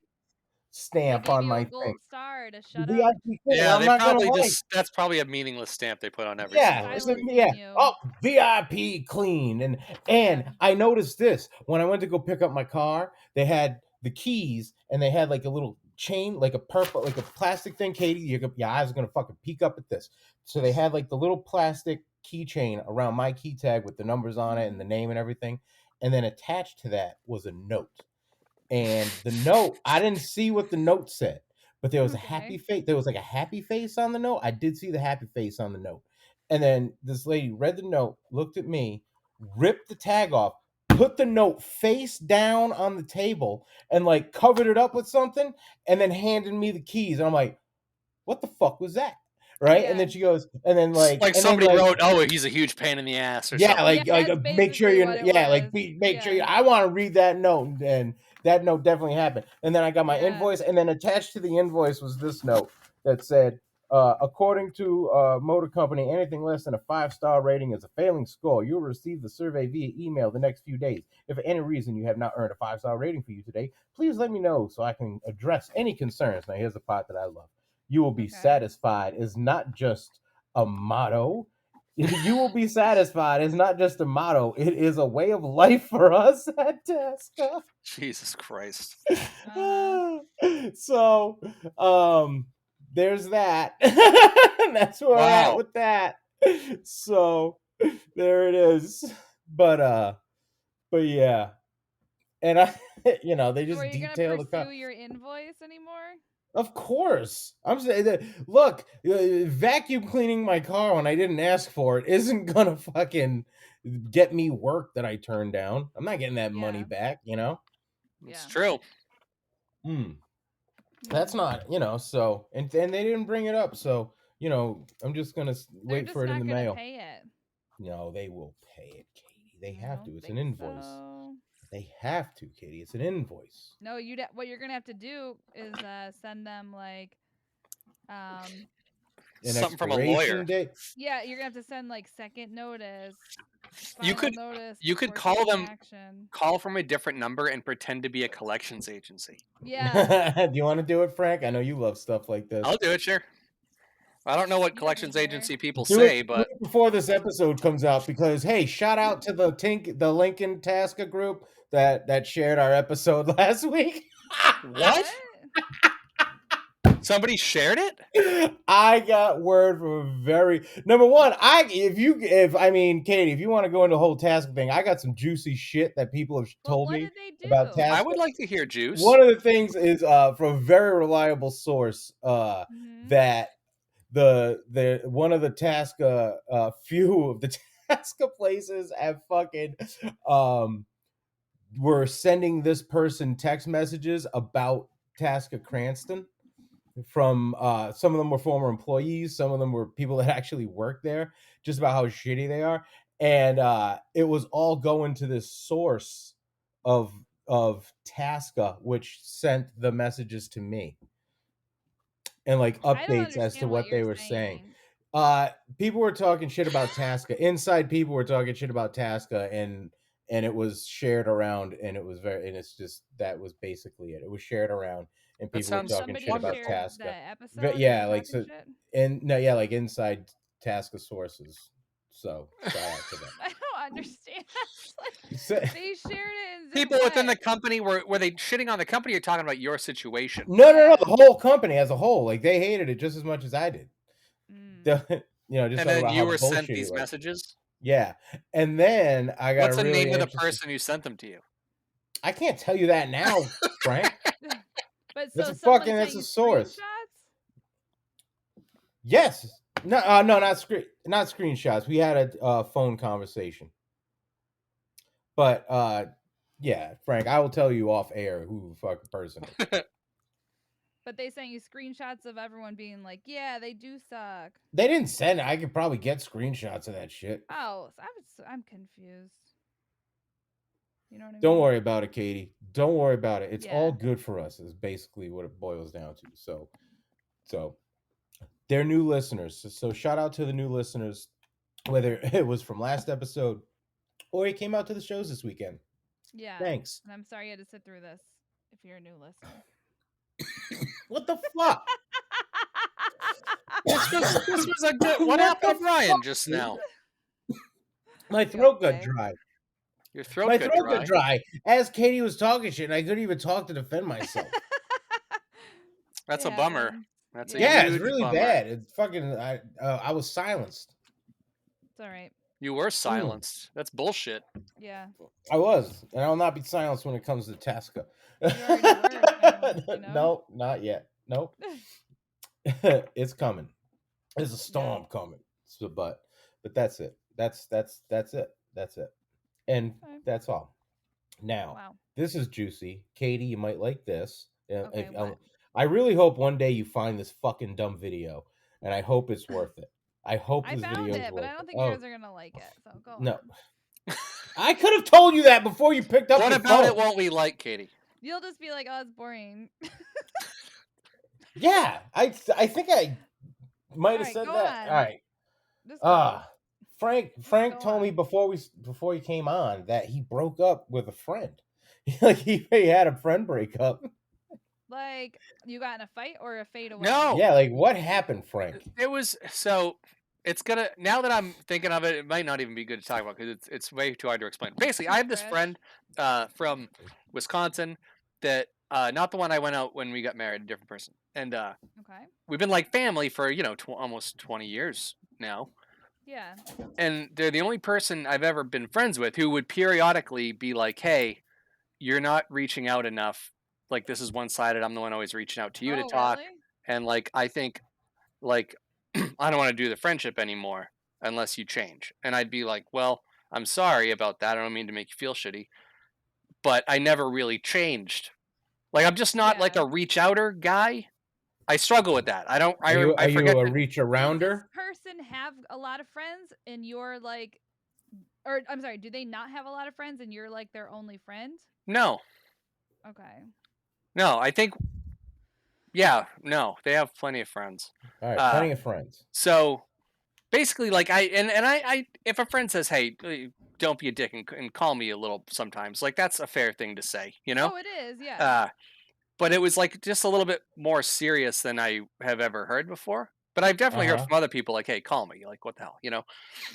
They stamp gave on you a my thing. gold star to The shut up. VIP thing. Yeah, I'm they not gonna probably lie. that's probably a meaningless stamp they put on every Yeah, single it's a, receipt. yeah. Silencing you. Oh, VIP clean, and Yeah. I noticed this when I went to go pick up my car. They had the keys, and they had like a little chain, like a purple, like a plastic thing. Katie, your eyes are gonna fucking peek up at this. So they had like the little plastic keychain around my key tag with the numbers on it and the name and everything, and then attached to that was a note. And the note, I didn't see what the note said, but there was a Okay. happy face. There was like a happy face on the note. I did see the happy face on the note. And then this lady read the note, looked at me, ripped the tag off, put the note face down on the table, and like covered it up with something, and then handed me the keys. And I'm like, what the fuck was that? Right? And Yeah. then she goes, and then like, Like and then somebody like, wrote, "Oh, he's a huge pain in the ass" or yeah, something. Yeah, that's make sure basically you what it yeah, like was. make sure Yeah. I want to read that note, and that note definitely happened. And then I got my Yeah. invoice, and then attached to the invoice was this note that said, according to Motor Company, anything less than a 5-star rating is a failing score. You'll receive the survey via email the next few days. If for any reason you have not earned a 5-star rating for you today, please let me know so I can address any concerns. Now here's the part that I love. You will be Okay. satisfied is not just a motto. You will be satisfied is not just a motto, it is a way of life for us at Tasca. Jesus Christ. So, there's that. That's where we're at Wow. with that. So, there it is. But yeah. And I, they So are just you gonna detail the pursue your invoice anymore? Of course. I'm saying that, look, vacuum cleaning my car when I didn't ask for it isn't gonna fucking get me work that I turned down. I'm not getting that money Yeah. back. It's Yeah. true. That's not, so and they didn't bring it up, so I'm just gonna They're wait just for it in not the gonna mail. pay it. No, they will pay it, Katie. They I have don't to. It's an think invoice. so. They have to, Katie. It's an invoice. No, what you're gonna have to do is send them like um An Something from a lawyer. expiration date. yeah, you're gonna have to send like second notice, You final could notice you could before call taking them action. call from a different number and pretend to be a collections agency. Yeah. Do you want to do it, Frank? I know you love stuff like this. I'll do it, sure. I don't know what He doesn't collections care. agency people Do it, say, do but it before this episode comes out because hey, shout out to the Lincoln Tasca group that shared our episode last week. what? Somebody shared it? I got word from a very number one. Katie, if you want to go into the whole Tasca thing, I got some juicy shit that people have Well, told what me did they about do? I Tasca. would like to hear juice. One of the things is from a very reliable source Mm-hmm. that the one of the Tasca few of the Tasca places have fucking were sending this person text messages about Tasca Cranston from some of them were former employees, some of them were people that actually work there, just about how shitty they are. And it was all going to this source of Tasca, which sent the messages to me and like I don't updates as to understand what what they you're were saying. saying. People were talking shit about Tasca. Inside people were talking shit about Tasca, and it was shared around, and it was very, and it's just that was basically it. It was shared around, and That people were sounds talking shit Somebody about shared wonderful. the Tasca. episode and Yeah, they're like talking so, shit. and no, yeah, like inside Tasca sources. So shout out to them. I don't understand. Like, So, they shared it and did People within the what? company were they shitting on the company or talking about your situation? no, Yeah. the whole company as a whole, like they hated it just as much as I did. Mm. Just And talking then about you how were sent bullshit it these was. messages? Yeah, and then I got a What's the really name of the interesting. person who sent them to you? I can't tell you that now, Frank. But That's so a someone fucking sent that's a you source. screenshots? Yes. No, no, not screenshots. We had a phone conversation. But yeah, Frank, I will tell you off air who the fucking person is. But they sent you screenshots of everyone being like, "Yeah, they do suck." They didn't send it. I could probably get screenshots of that shit. Oh, so I'm confused. You know what I mean? Don't worry about it, Katie. Don't worry about it. It's Yeah. all good for us. Is basically what it boils down to. So they're new listeners. So shout out to the new listeners, whether it was from last episode or it came out to the shows this weekend. Yeah. Thanks. And I'm sorry you had to sit through this if you're a new listener. What the fuck? This was a good. What What happened the to Brian fuck, just dude? now? My You throat got okay? dry. Your throat My got throat got dry. dry as Katie was talking shit, and I couldn't even talk to defend myself. That's It a bummer. happens. That's a Yeah, Yeah, it's huge really bummer. bad. It's fucking. I was silenced. it's all right. You were Mm, silenced. That's bullshit. Yeah, I was, and I'll not be silenced when it comes to Tasca. you already were, kind of. No, not yet. Nope. It's coming. There's a Yeah. storm coming. So, but that's it. That's it. That's it. And Okay. that's all. Now, Wow. this is juicy. Katie, you might like this. Okay. What? I really hope one day you find this fucking dumb video, and I hope it's worth it. I hope I this video found is it, but worth I don't it. think you Oh guys are gonna like it. So go no, on. I could have told you that before you picked up What the about it phone. won't we like, Katie? You'll just be like, "Oh, it's boring." Yeah, I think I might All have right, said go that. All on. right. Just go. Ah, Frank. Just Frank go told me on. before he came on that he broke up with a friend. Like he had a friend break up. Like you got in a fight or a fade away. No. Yeah, like what happened, Frank? It was so. It's gonna now that I'm thinking of it, it might not even be good to talk about because it's way too hard to explain. Basically, I Too have this fresh. friend from Wisconsin that not the one I went out when we got married, a different person, and Okay. we've been like family for almost 20 years now, Yeah. and they're the only person I've ever been friends with who would periodically be like, "Hey, you're not reaching out enough. Like this is one sided. I'm the one always reaching out to you to Oh, talk, really? and like I think like I don't want to do the friendship anymore unless you change." And I'd be like, "Well, I'm sorry about that. I don't mean to make you feel shitty, but I never really changed. Like I'm just not like Yeah. a reach outer guy. I struggle with that. I don't. Are I you forget a that. reach Does this arounder? person have a lot of friends and you're like, or I'm sorry, do they not have a lot of friends and you're like their only friend? No, Okay. no. I think no. They have plenty of friends. All right, Uh, plenty of friends. so basically, like I if a friend says, "Hey, don't be a dick and call me a little," sometimes like that's a fair thing to say, you know. Oh, it is. Yeah. Uh, but it was like just a little bit more serious than I have ever heard before. But I've Uh definitely heard huh. from other people like, "Hey, call me." Like, what the hell, you know?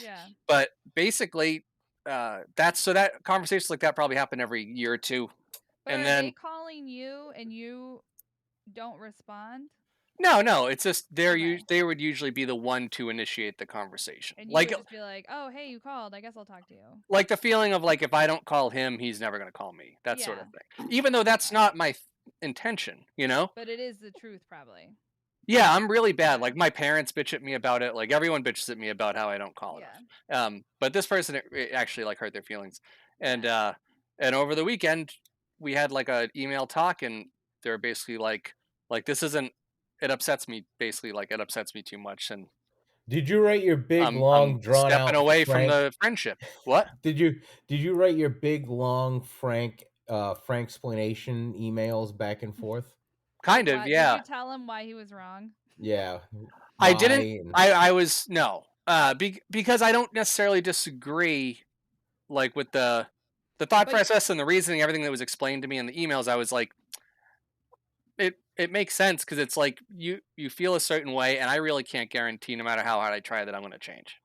Yeah. But basically, that's so that conversations like that probably happen every year or two, But and are they then calling you and you don't respond? no, it's just Okay. they would usually be the one to initiate the conversation, And you would just be like, "Oh, hey, you called. I guess I'll talk to you." like the feeling of like if I don't call him, he's never gonna call me, that sort of Yeah. thing. Even though that's Okay. not my intention, you know. But it is the truth, probably. Yeah, I'm really bad. Okay. Like my parents bitch at me about it. Like everyone bitches at me about how I don't call Yeah. enough. But this person it actually like hurt their feelings, Yeah. and over the weekend we had like a email talk, and they're basically like this isn't. It upsets me basically. Like it upsets me too much, and Did you write your big, I'm long, drawn stepping out away from Frank? the friendship. What? Did you write your big, long Frank explanation emails back and forth? Kind Like, of, what? Did yeah. you tell him why he was wrong? Yeah. I Why didn't. and I was no. Because I don't necessarily disagree like with the thought But process and the reasoning, everything that was explained to me in the emails. I was like, it makes sense because it's like you feel a certain way, and I really can't guarantee, no matter how hard I try, that I'm going to change.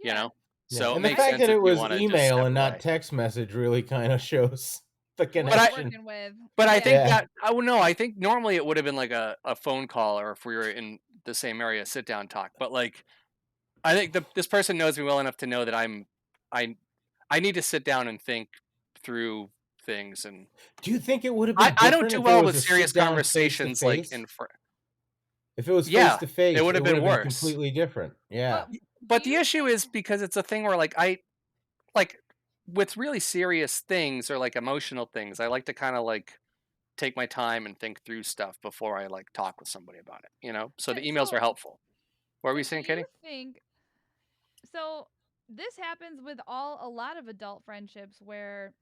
You yeah, know, yeah, so it and the makes I fact sense that if it you was want to just email step and not away. text message really kind of shows the what But you're I connection. working with. but I think Yeah. Yeah. that I would know. I think normally it would have been like a phone call, or if we were in the same area, sit down talk. But like I think this person knows me well enough to know that I I need to sit down and think through things, and Do you think it would have been I don't different do if it well was with a serious sit down face to conversations like face? in front. If it was face Yeah, to it face, would it have would been have been worse. completely different. Yeah. But do But the you issue think is because it's a thing where like I like with really serious things or like emotional things, I like to kind of like take my time and think through stuff before I like talk with somebody about it, you know? So the but emails are helpful. What were we do saying, you Katie? think so this happens with a lot of adult friendships where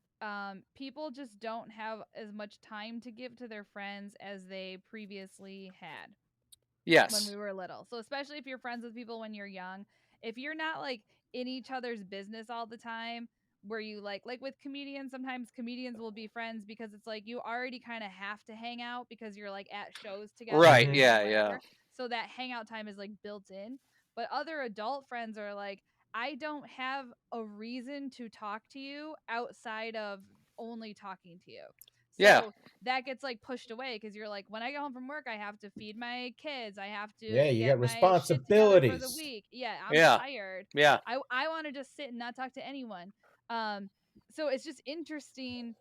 people just don't have as much time to give to their friends as they previously had when we Yes. were little. So especially if you're friends with people when you're young, if you're not like in each other's business all the time, where you like with comedians, sometimes comedians will be friends because it's like you already kind of have to hang out because you're like at shows together Right. Mhm. or Yeah. Yeah. whatever. So that hangout time is like built in. But other adult friends are like, I don't have a reason to talk to you outside of only talking to you. Yeah. So that gets like pushed away because you're like, when I get home from work, I have to feed my kids. I have Yeah, to you get got my shit together for the responsibilities. week. Yeah, I'm Yeah. tired. Yeah. I want to just sit and not talk to anyone. Um, so it's just interesting.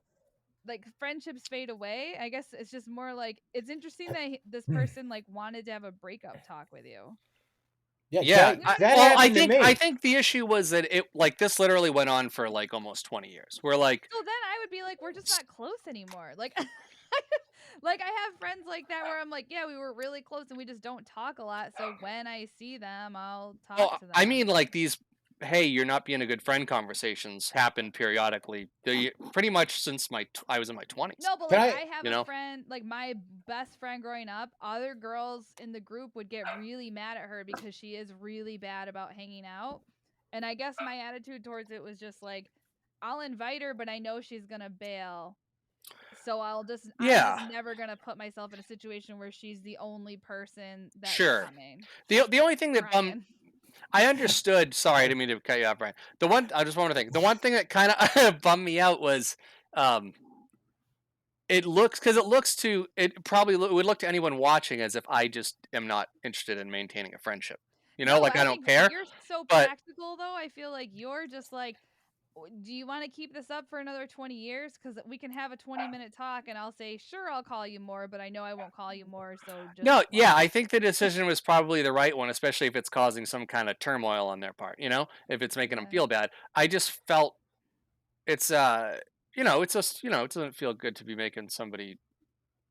Like friendships fade away. I guess it's just more like it's interesting that this person like wanted to have a breakup talk with you. Yeah, Yeah. You know what I that mean? Well, happened to I me. think the issue was that it like this literally went on for like almost 20 years. We're like, So then I would be like, we're just not close anymore. Like, like I have friends like that where I'm like, yeah, we were really close and we just don't talk a lot. So when I see them, I'll talk oh, to I them. mean, like these, hey, you're not being a good friend conversations happen periodically. Pretty much since I was in my 20s. No, but Can like I I have You a know? friend, like my best friend growing up, other girls in the group would get really mad at her because she is really bad about hanging out. And I guess my attitude towards it was just like, I'll invite her, but I know she's gonna bail. So I'm just Yeah. never gonna put myself in a situation where she's the only person that's Sure. coming. The only thing that Brian. I understood. Sorry, I didn't mean to cut you off, Brian. I just want to think. The one thing that kind of bummed me out was, um, it looks because it looks to it probably would look to anyone watching as if I just am not interested in maintaining a friendship. You know, No, like I I don't think care. you're so But practical though. I feel like you're just like, Do you want to keep this up for another 20 years? Because we can have a 20-minute talk and I'll say, sure, I'll call you more, but I know I won't call you more. So just no, yeah, I watch. think the decision was probably the right one, especially if it's causing some kind of turmoil on their part. You know, if it's making them Yeah. feel bad. I just felt it's it's just it doesn't feel good to be making somebody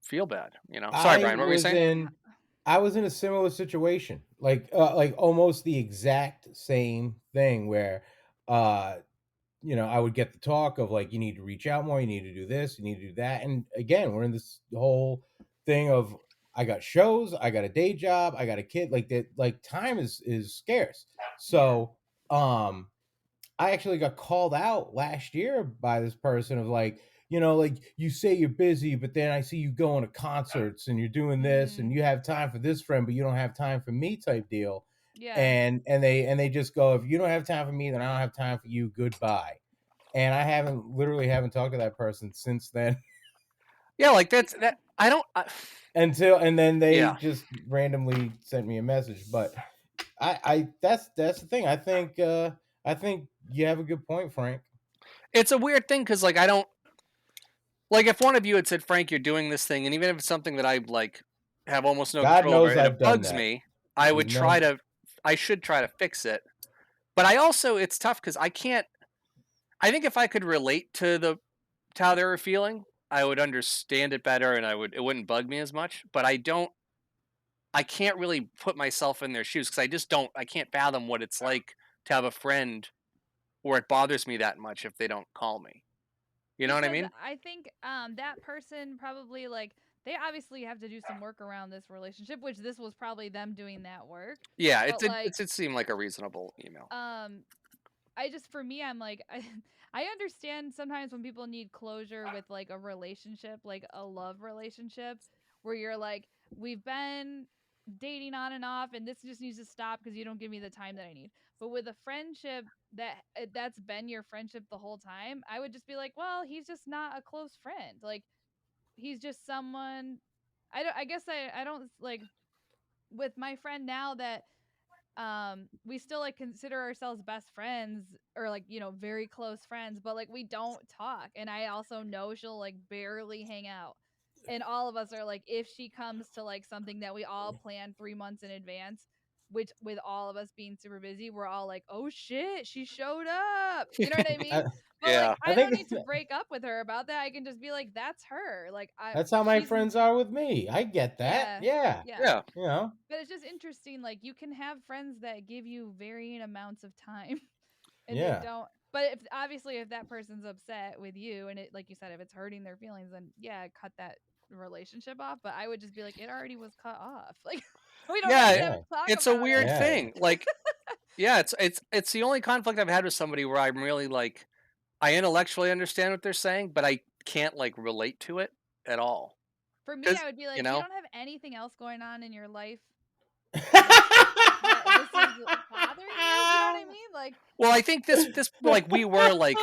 feel bad. You know. Sorry, I Brian. What were you was saying? in I was in a similar situation, like almost the exact same thing where, uh, I would get the talk of like, you need to reach out more, you need to do this, you need to do that, and again, we're in this whole thing of I got shows, I got a day job, I got a kid, like that, like time is scarce. Yeah. So, I actually got called out last year by this person of like, like you say you're busy, but then I see you going to concerts and you're doing this and Mm, you have time for this friend, but you don't have time for me type deal. yeah. And they just go, if you don't have time for me, then I don't have time for you. Goodbye. And I haven't talked to that person since then Yeah, like that's Yeah. that. I don't. and then they Yeah, just randomly sent me a message. But I that's the thing. I think you have a good point, Frank. it's a weird thing because like I don't like if one of you had said, Frank, you're doing this thing, and even if it's something that I like have almost no God control over, knows and it I've done bugs that. me, I You would know, I should try to fix it. But I also, it's tough because I can't. I think if I could relate to how they were feeling, I would understand it better, and it wouldn't bug me as much. But I don't. I can't really put myself in their shoes because I just don't. I can't fathom what it's like to have a friend where it bothers me that much if they don't call me. You know what I Because mean? I think that person probably like they obviously have to do some work around this relationship, which this was probably them doing that work. Yeah, But like it seemed like a reasonable email. um I just for me I'm like I understand sometimes when people need closure with like a relationship, like a love relationship where you're like we've been dating on and off and this just needs to stop because you don't give me the time that I need. But with a friendship that's been your friendship the whole time, I would just be like, well, he's just not a close friend. Like he's just someone I guess I don't like with my friend now that we still like consider ourselves best friends or like very close friends, but like we don't talk, and I also know she'll like barely hang out, and all of us are like if she comes to like something that we all plan 3 months in advance, which with all of us being super busy we're all like, oh shit, she showed up, you know what I mean? I, But like Yeah. I I don't think need to break up with her about that. I can just be like, that's her, like I that's how my she's friends are with me. I get that. yeah, Yeah, yeah. Yeah. you know. But it's just interesting, like you can have friends that give you varying amounts of time and they Yeah. don't, but if obviously if that person's upset with you and it like you said, if it's hurting their feelings, then yeah, cut that relationship off. But I would just be like, it already was cut off. Like we don't need Yeah, to have Yeah. to talk it's a about it. weird Yeah. thing. Like, yeah, it's the only conflict I've had with somebody where I'm really like I intellectually understand what they're saying, but I can't like relate to it at all. For me, I Because would be you like, you know, don't have anything else going on in your life, like that. This is bothering you. You know what I mean? Like, well, I think this like we were like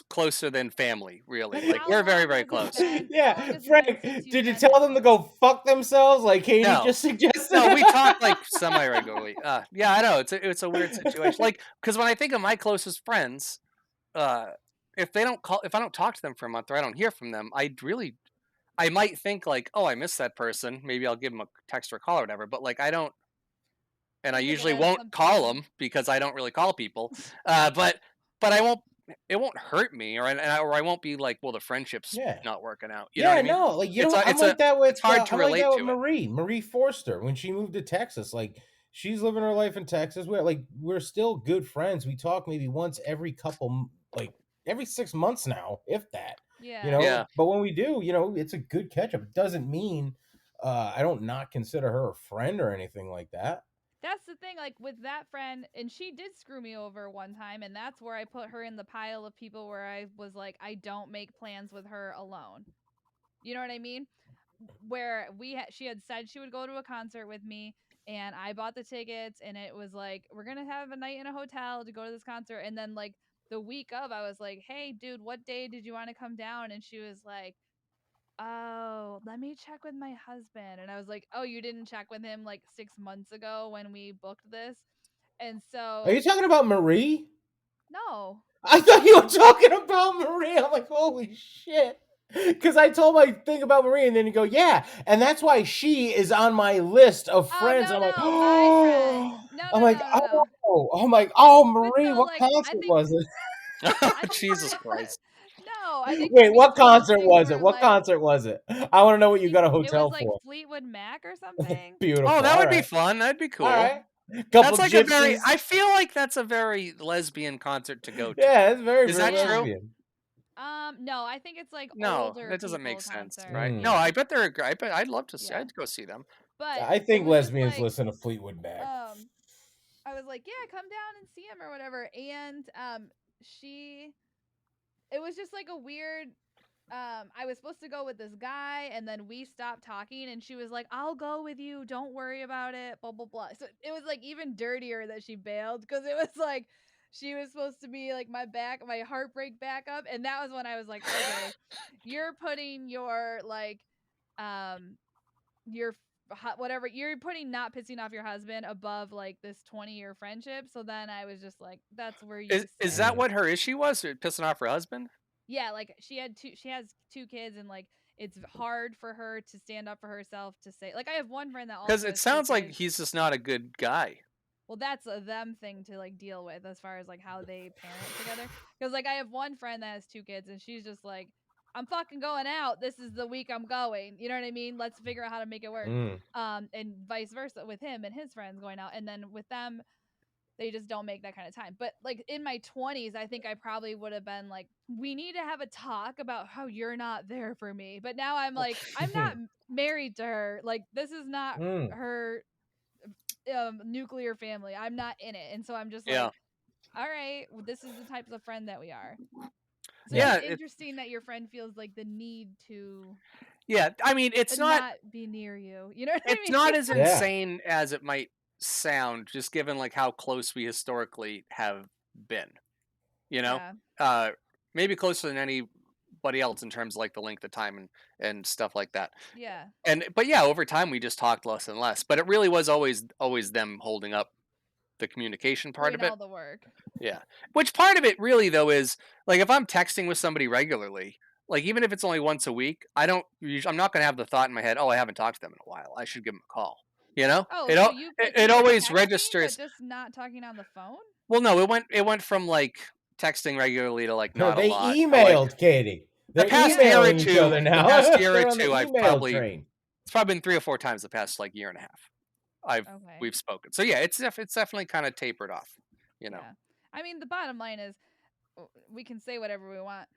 closer than family, really. Like how we're very long very has it close. been? How long Yeah, has it been Frank, since you've did you been tell that them to close? go fuck themselves like Katie No, just suggested? no, we talk like semi regularly. Yeah, I know it's a weird situation. Like because when I think of my closest friends, uh, if I don't talk to them for a month or I don't hear from them, I might think like, oh, I miss that person. Maybe I'll give them a text or a call or whatever. But like I don't, and I You look at usually it as won't call something. them because I don't really call people. But I won't. It won't hurt me, or I won't be like, well, the friendship's Yeah. not working out. You know what Yeah, I mean? no, like you It's know, a, I'm it's like a, that with it's hard to relate to it. Marie Forster when she moved to Texas. Like she's living her life in Texas. We're still good friends. We talk maybe once every like every 6 months now, if that. Yeah. Yeah, But when we do, it's a good catch up. It doesn't mean I don't not consider her a friend or anything like that. That's the thing, like with that friend, and she did screw me over one time, and that's where I put her in the pile of people where I was like, I don't make plans with her alone. You know what I mean? Where she had said she would go to a concert with me, and I bought the tickets, and it was like, we're gonna have a night in a hotel to go to this concert, and then like the week of, I was like, hey, dude, what day did you want to come down? And she was like, oh, let me check with my husband. And I was like, oh, you didn't check with him like 6 months ago when we booked this? And Are so, you talking about Marie? no. I thought you were talking about Marie. I'm like, holy shit. Because I told my thing about Marie, and then you go, yeah. And that's why she is on my list of Oh, friends. no, I'm like, no, my friend. oh, No, I'm no, like, no, no, no. I'm like, oh, But Marie, so, what like, concert was it? I think for, Jesus Christ. no, I think for Wait, me, what some of those concert things was it? were What like, concert was it? I want to know what you got a it was hotel like for. Fleetwood Mac or something. Oh, Beautiful. that All would be right. fun. That'd be All cool. right. Couple That's like a very. gypsies. I feel like that's a very lesbian concert to go to. Yeah, it's very, Is very that Yeah. true? lesbian. No, I think it's like No, older that doesn't people make sense, concert. right? No, Mm. I Yeah. bet they're. I bet I'd love to see. Yeah. I'd go see them. But I it think was just lesbians like, listen to Fleetwood Mac. um, I was like, yeah, come down and see him or whatever. And she it was just like a weird I was supposed to go with this guy, and then we stopped talking, and she was like, I'll go with you, don't worry about it, blah blah blah. So it was like even dirtier that she bailed, because it was like she was supposed to be like my heartbreak backup. And that was when I was like, okay, you're putting your like um your whatever, you're putting not pissing off your husband above like this 20-year friendship. So then I was just like, that's where you Is that say, Mm. what her issue was? Pissing off her husband? yeah, like she has two kids, and like it's hard for her to stand up for herself, to say, like, I have one friend that Because also it has two sounds like kids. he's just not a good guy. Well, that's a them thing to like deal with as far as like how they parent together. Because like I have one friend that has two kids, and she's just like, I'm fucking going out. This is the week I'm going. You know what I mean? Let's figure out how to make it work. Mm. And vice versa with him and his friends going out, and then with them, they just don't make that kind of time. But like in my 20s, I think I probably would have been like, we need to have a talk about how you're not there for me. But now I'm like, I'm not married to her. Like, this is not Mm. her nuclear family. I'm not in it. And so I'm just Yeah, like, all right, well, this is the types of friend that we are. So it's yeah, just interesting that your friend feels like the need to yeah. I mean, not be near you. You know what I it's mean? not as Yeah. insane as it might sound, just given like how close we historically have been. You know, Yeah. uh, maybe closer than anybody else in terms of like the length of time and stuff like that. Yeah. And but yeah, over time we just talked less and less. But it really was always them holding up the communication part Doing of it. all the work. Yeah. Which part of it really though is like if I'm texting with somebody regularly, like even if it's only once a week, I'm not going to have the thought in my head, "Oh, I haven't talked to them in a while. I should give them a call." You know? Oh, It so al- you it, but it you were always texting, but registers. just not talking on the phone? Well, no, it went from like texting regularly to like not a They lot to like emailed Katie. the They're past year or emailing each other two, the now. past year or They're on the two email train. it's probably been 3 or 4 times the past like year and a half. I've Okay. we've spoken. So yeah, it's definitely kind of tapered off, you know. Yeah. I mean, the bottom line is, we can say whatever we want.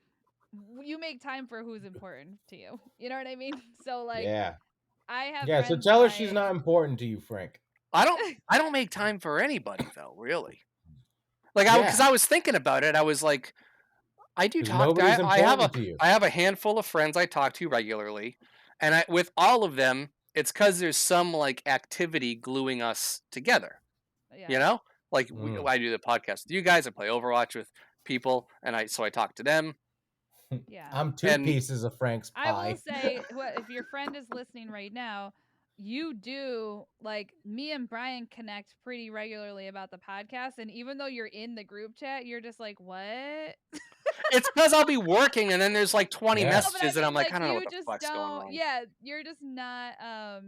You make time for who's important to you. You know what I mean? So like, Yeah. I have Yeah. So friends that tell her she's not important to you, Frank. I don't make time for anybody though, really. Like Yeah. because I was thinking about it, I was like I do 'Cause talk to nobody's important to you. I have a handful of friends I talk to regularly, and with all of them, it's because there's some like activity gluing us together. You Yeah. know, like Mm. I do the podcast with you guys. I play Overwatch with people, and I talk to them. Yeah. I'm 2 And pieces of Frank's I will pie. say, if your friend is listening right now, you do like me and Brian connect pretty regularly about the podcast, and even though you're in the group chat, you're just like, "What?" it's because I'll be working, and then there's like 20 Yeah. No, but I messages, and mean, I'm like, like, I don't know what you the just fuck's going don't. on. Yeah, you're just not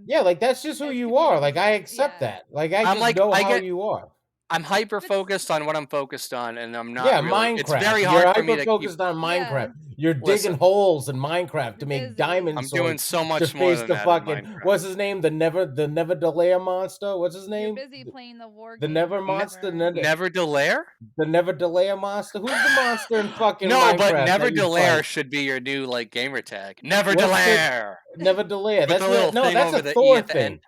Yeah, like, that's just who as you are. Like, I communicative. accept Yeah. that. Like, I I'm just like, know how you are. I'm hyper But focused on what I'm focused on, and I'm not Yeah, really. It's Minecraft. very You're hard for me hyper to keep. focused on Minecraft. yeah, You're digging Listen, holes in Minecraft to you're make busy. diamond I'm doing swords so to much more face than the that in fucking Minecraft. what's his name? The Never Delay monster. What's his You're name? busy playing the war The game Never or monster. whatever. Never Delaire? The Never Delay monster. Who's the monster in fucking No, but Minecraft Never that you Delaire fight? should be your new like gamer tag. Never What's the Delaire Never Delay? with That's the little what. No, thing that's over a the E Thor at the end. thing.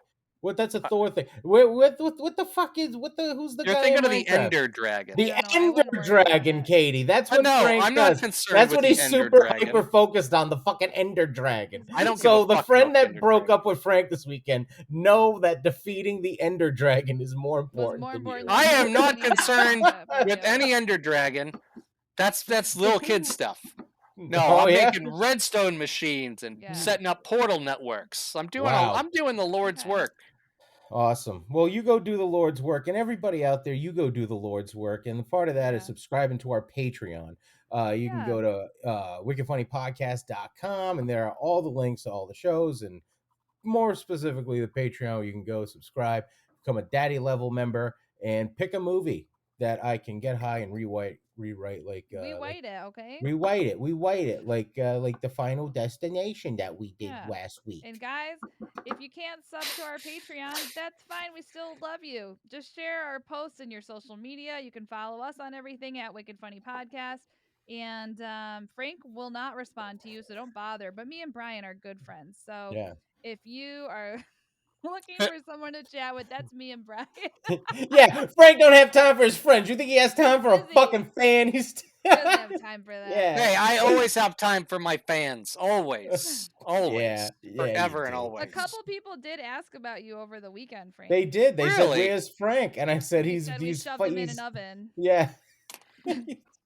What? That's a Uh, Thor thing. What the fuck is what the? Who's the You're guy in thinking of the Minecraft? Ender Dragon. The No, I Ender wouldn't worry about Dragon, that. Katie. That's what No, Frank I'm not does. concerned That's with what the he's Ender super Dragon. hyper focused on, the fucking Ender Dragon. I don't give a So the fuck friend about the that Ender broke Dragon. up with Frank this weekend, know that defeating the Ender Dragon is more Was important more than you. important I than am not maintaining the concerned friendship. with Yep. any Ender Dragon. That's little kid stuff. No, Oh, I'm yeah? making redstone machines and Yeah. setting up portal networks. Wow. I'm doing the Lord's Okay. work. Awesome. Well, you go do the Lord's work, and everybody out there, you go do the Lord's work. And part of that is Yeah. subscribing to our Patreon. You can Yeah. go to wickedfunnypodcast.com, and there are all the links to all the shows, and more specifically, the Patreon, where you can go subscribe, become a daddy level member, and pick a movie that I can get high and rewrite We like wait it, okay? we white it like the Final Destination that we did Yeah. last week. And guys, if you can't sub to our Patreon, that's fine. We still love you. Just share our posts in your social media. You can follow us on everything at Wicked Funny Podcast. And Frank will not respond to you, so don't bother. But me and Brian are good friends. So Yeah. if you are looking for someone to chat with, that's me and Brian. Yeah, Frank don't have time for his friends. You think he has time He's for a busy. fucking fan? He's He doesn't have time for that. Yeah. Hey, I always have time for my fans. Always. Always. Yeah, you Forever and do. always. A couple people did ask about you over the weekend, Frank. They did. They said, Really? "Where's Frank?" And I said, We "He's said we he's shoved him in he's an oven. yeah."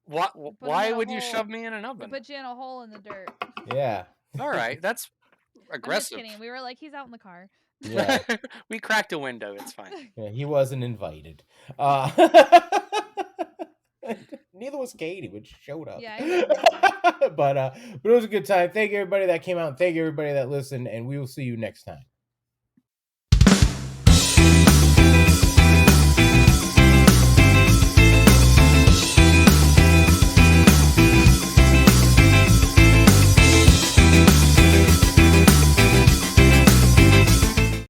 Why Put him why in a would you hole. shove me in an We oven? put you in a hole in the dirt. Yeah. All right, that's I'm just aggressive. kidding. We were like, he's out in the car. Yeah. We cracked a window. It's fine. Yeah, he wasn't invited. Neither was Katie, which showed up. Yeah, I know. But it was a good time. Thank you everybody that came out. Thank you everybody that listened, and we will see you next time.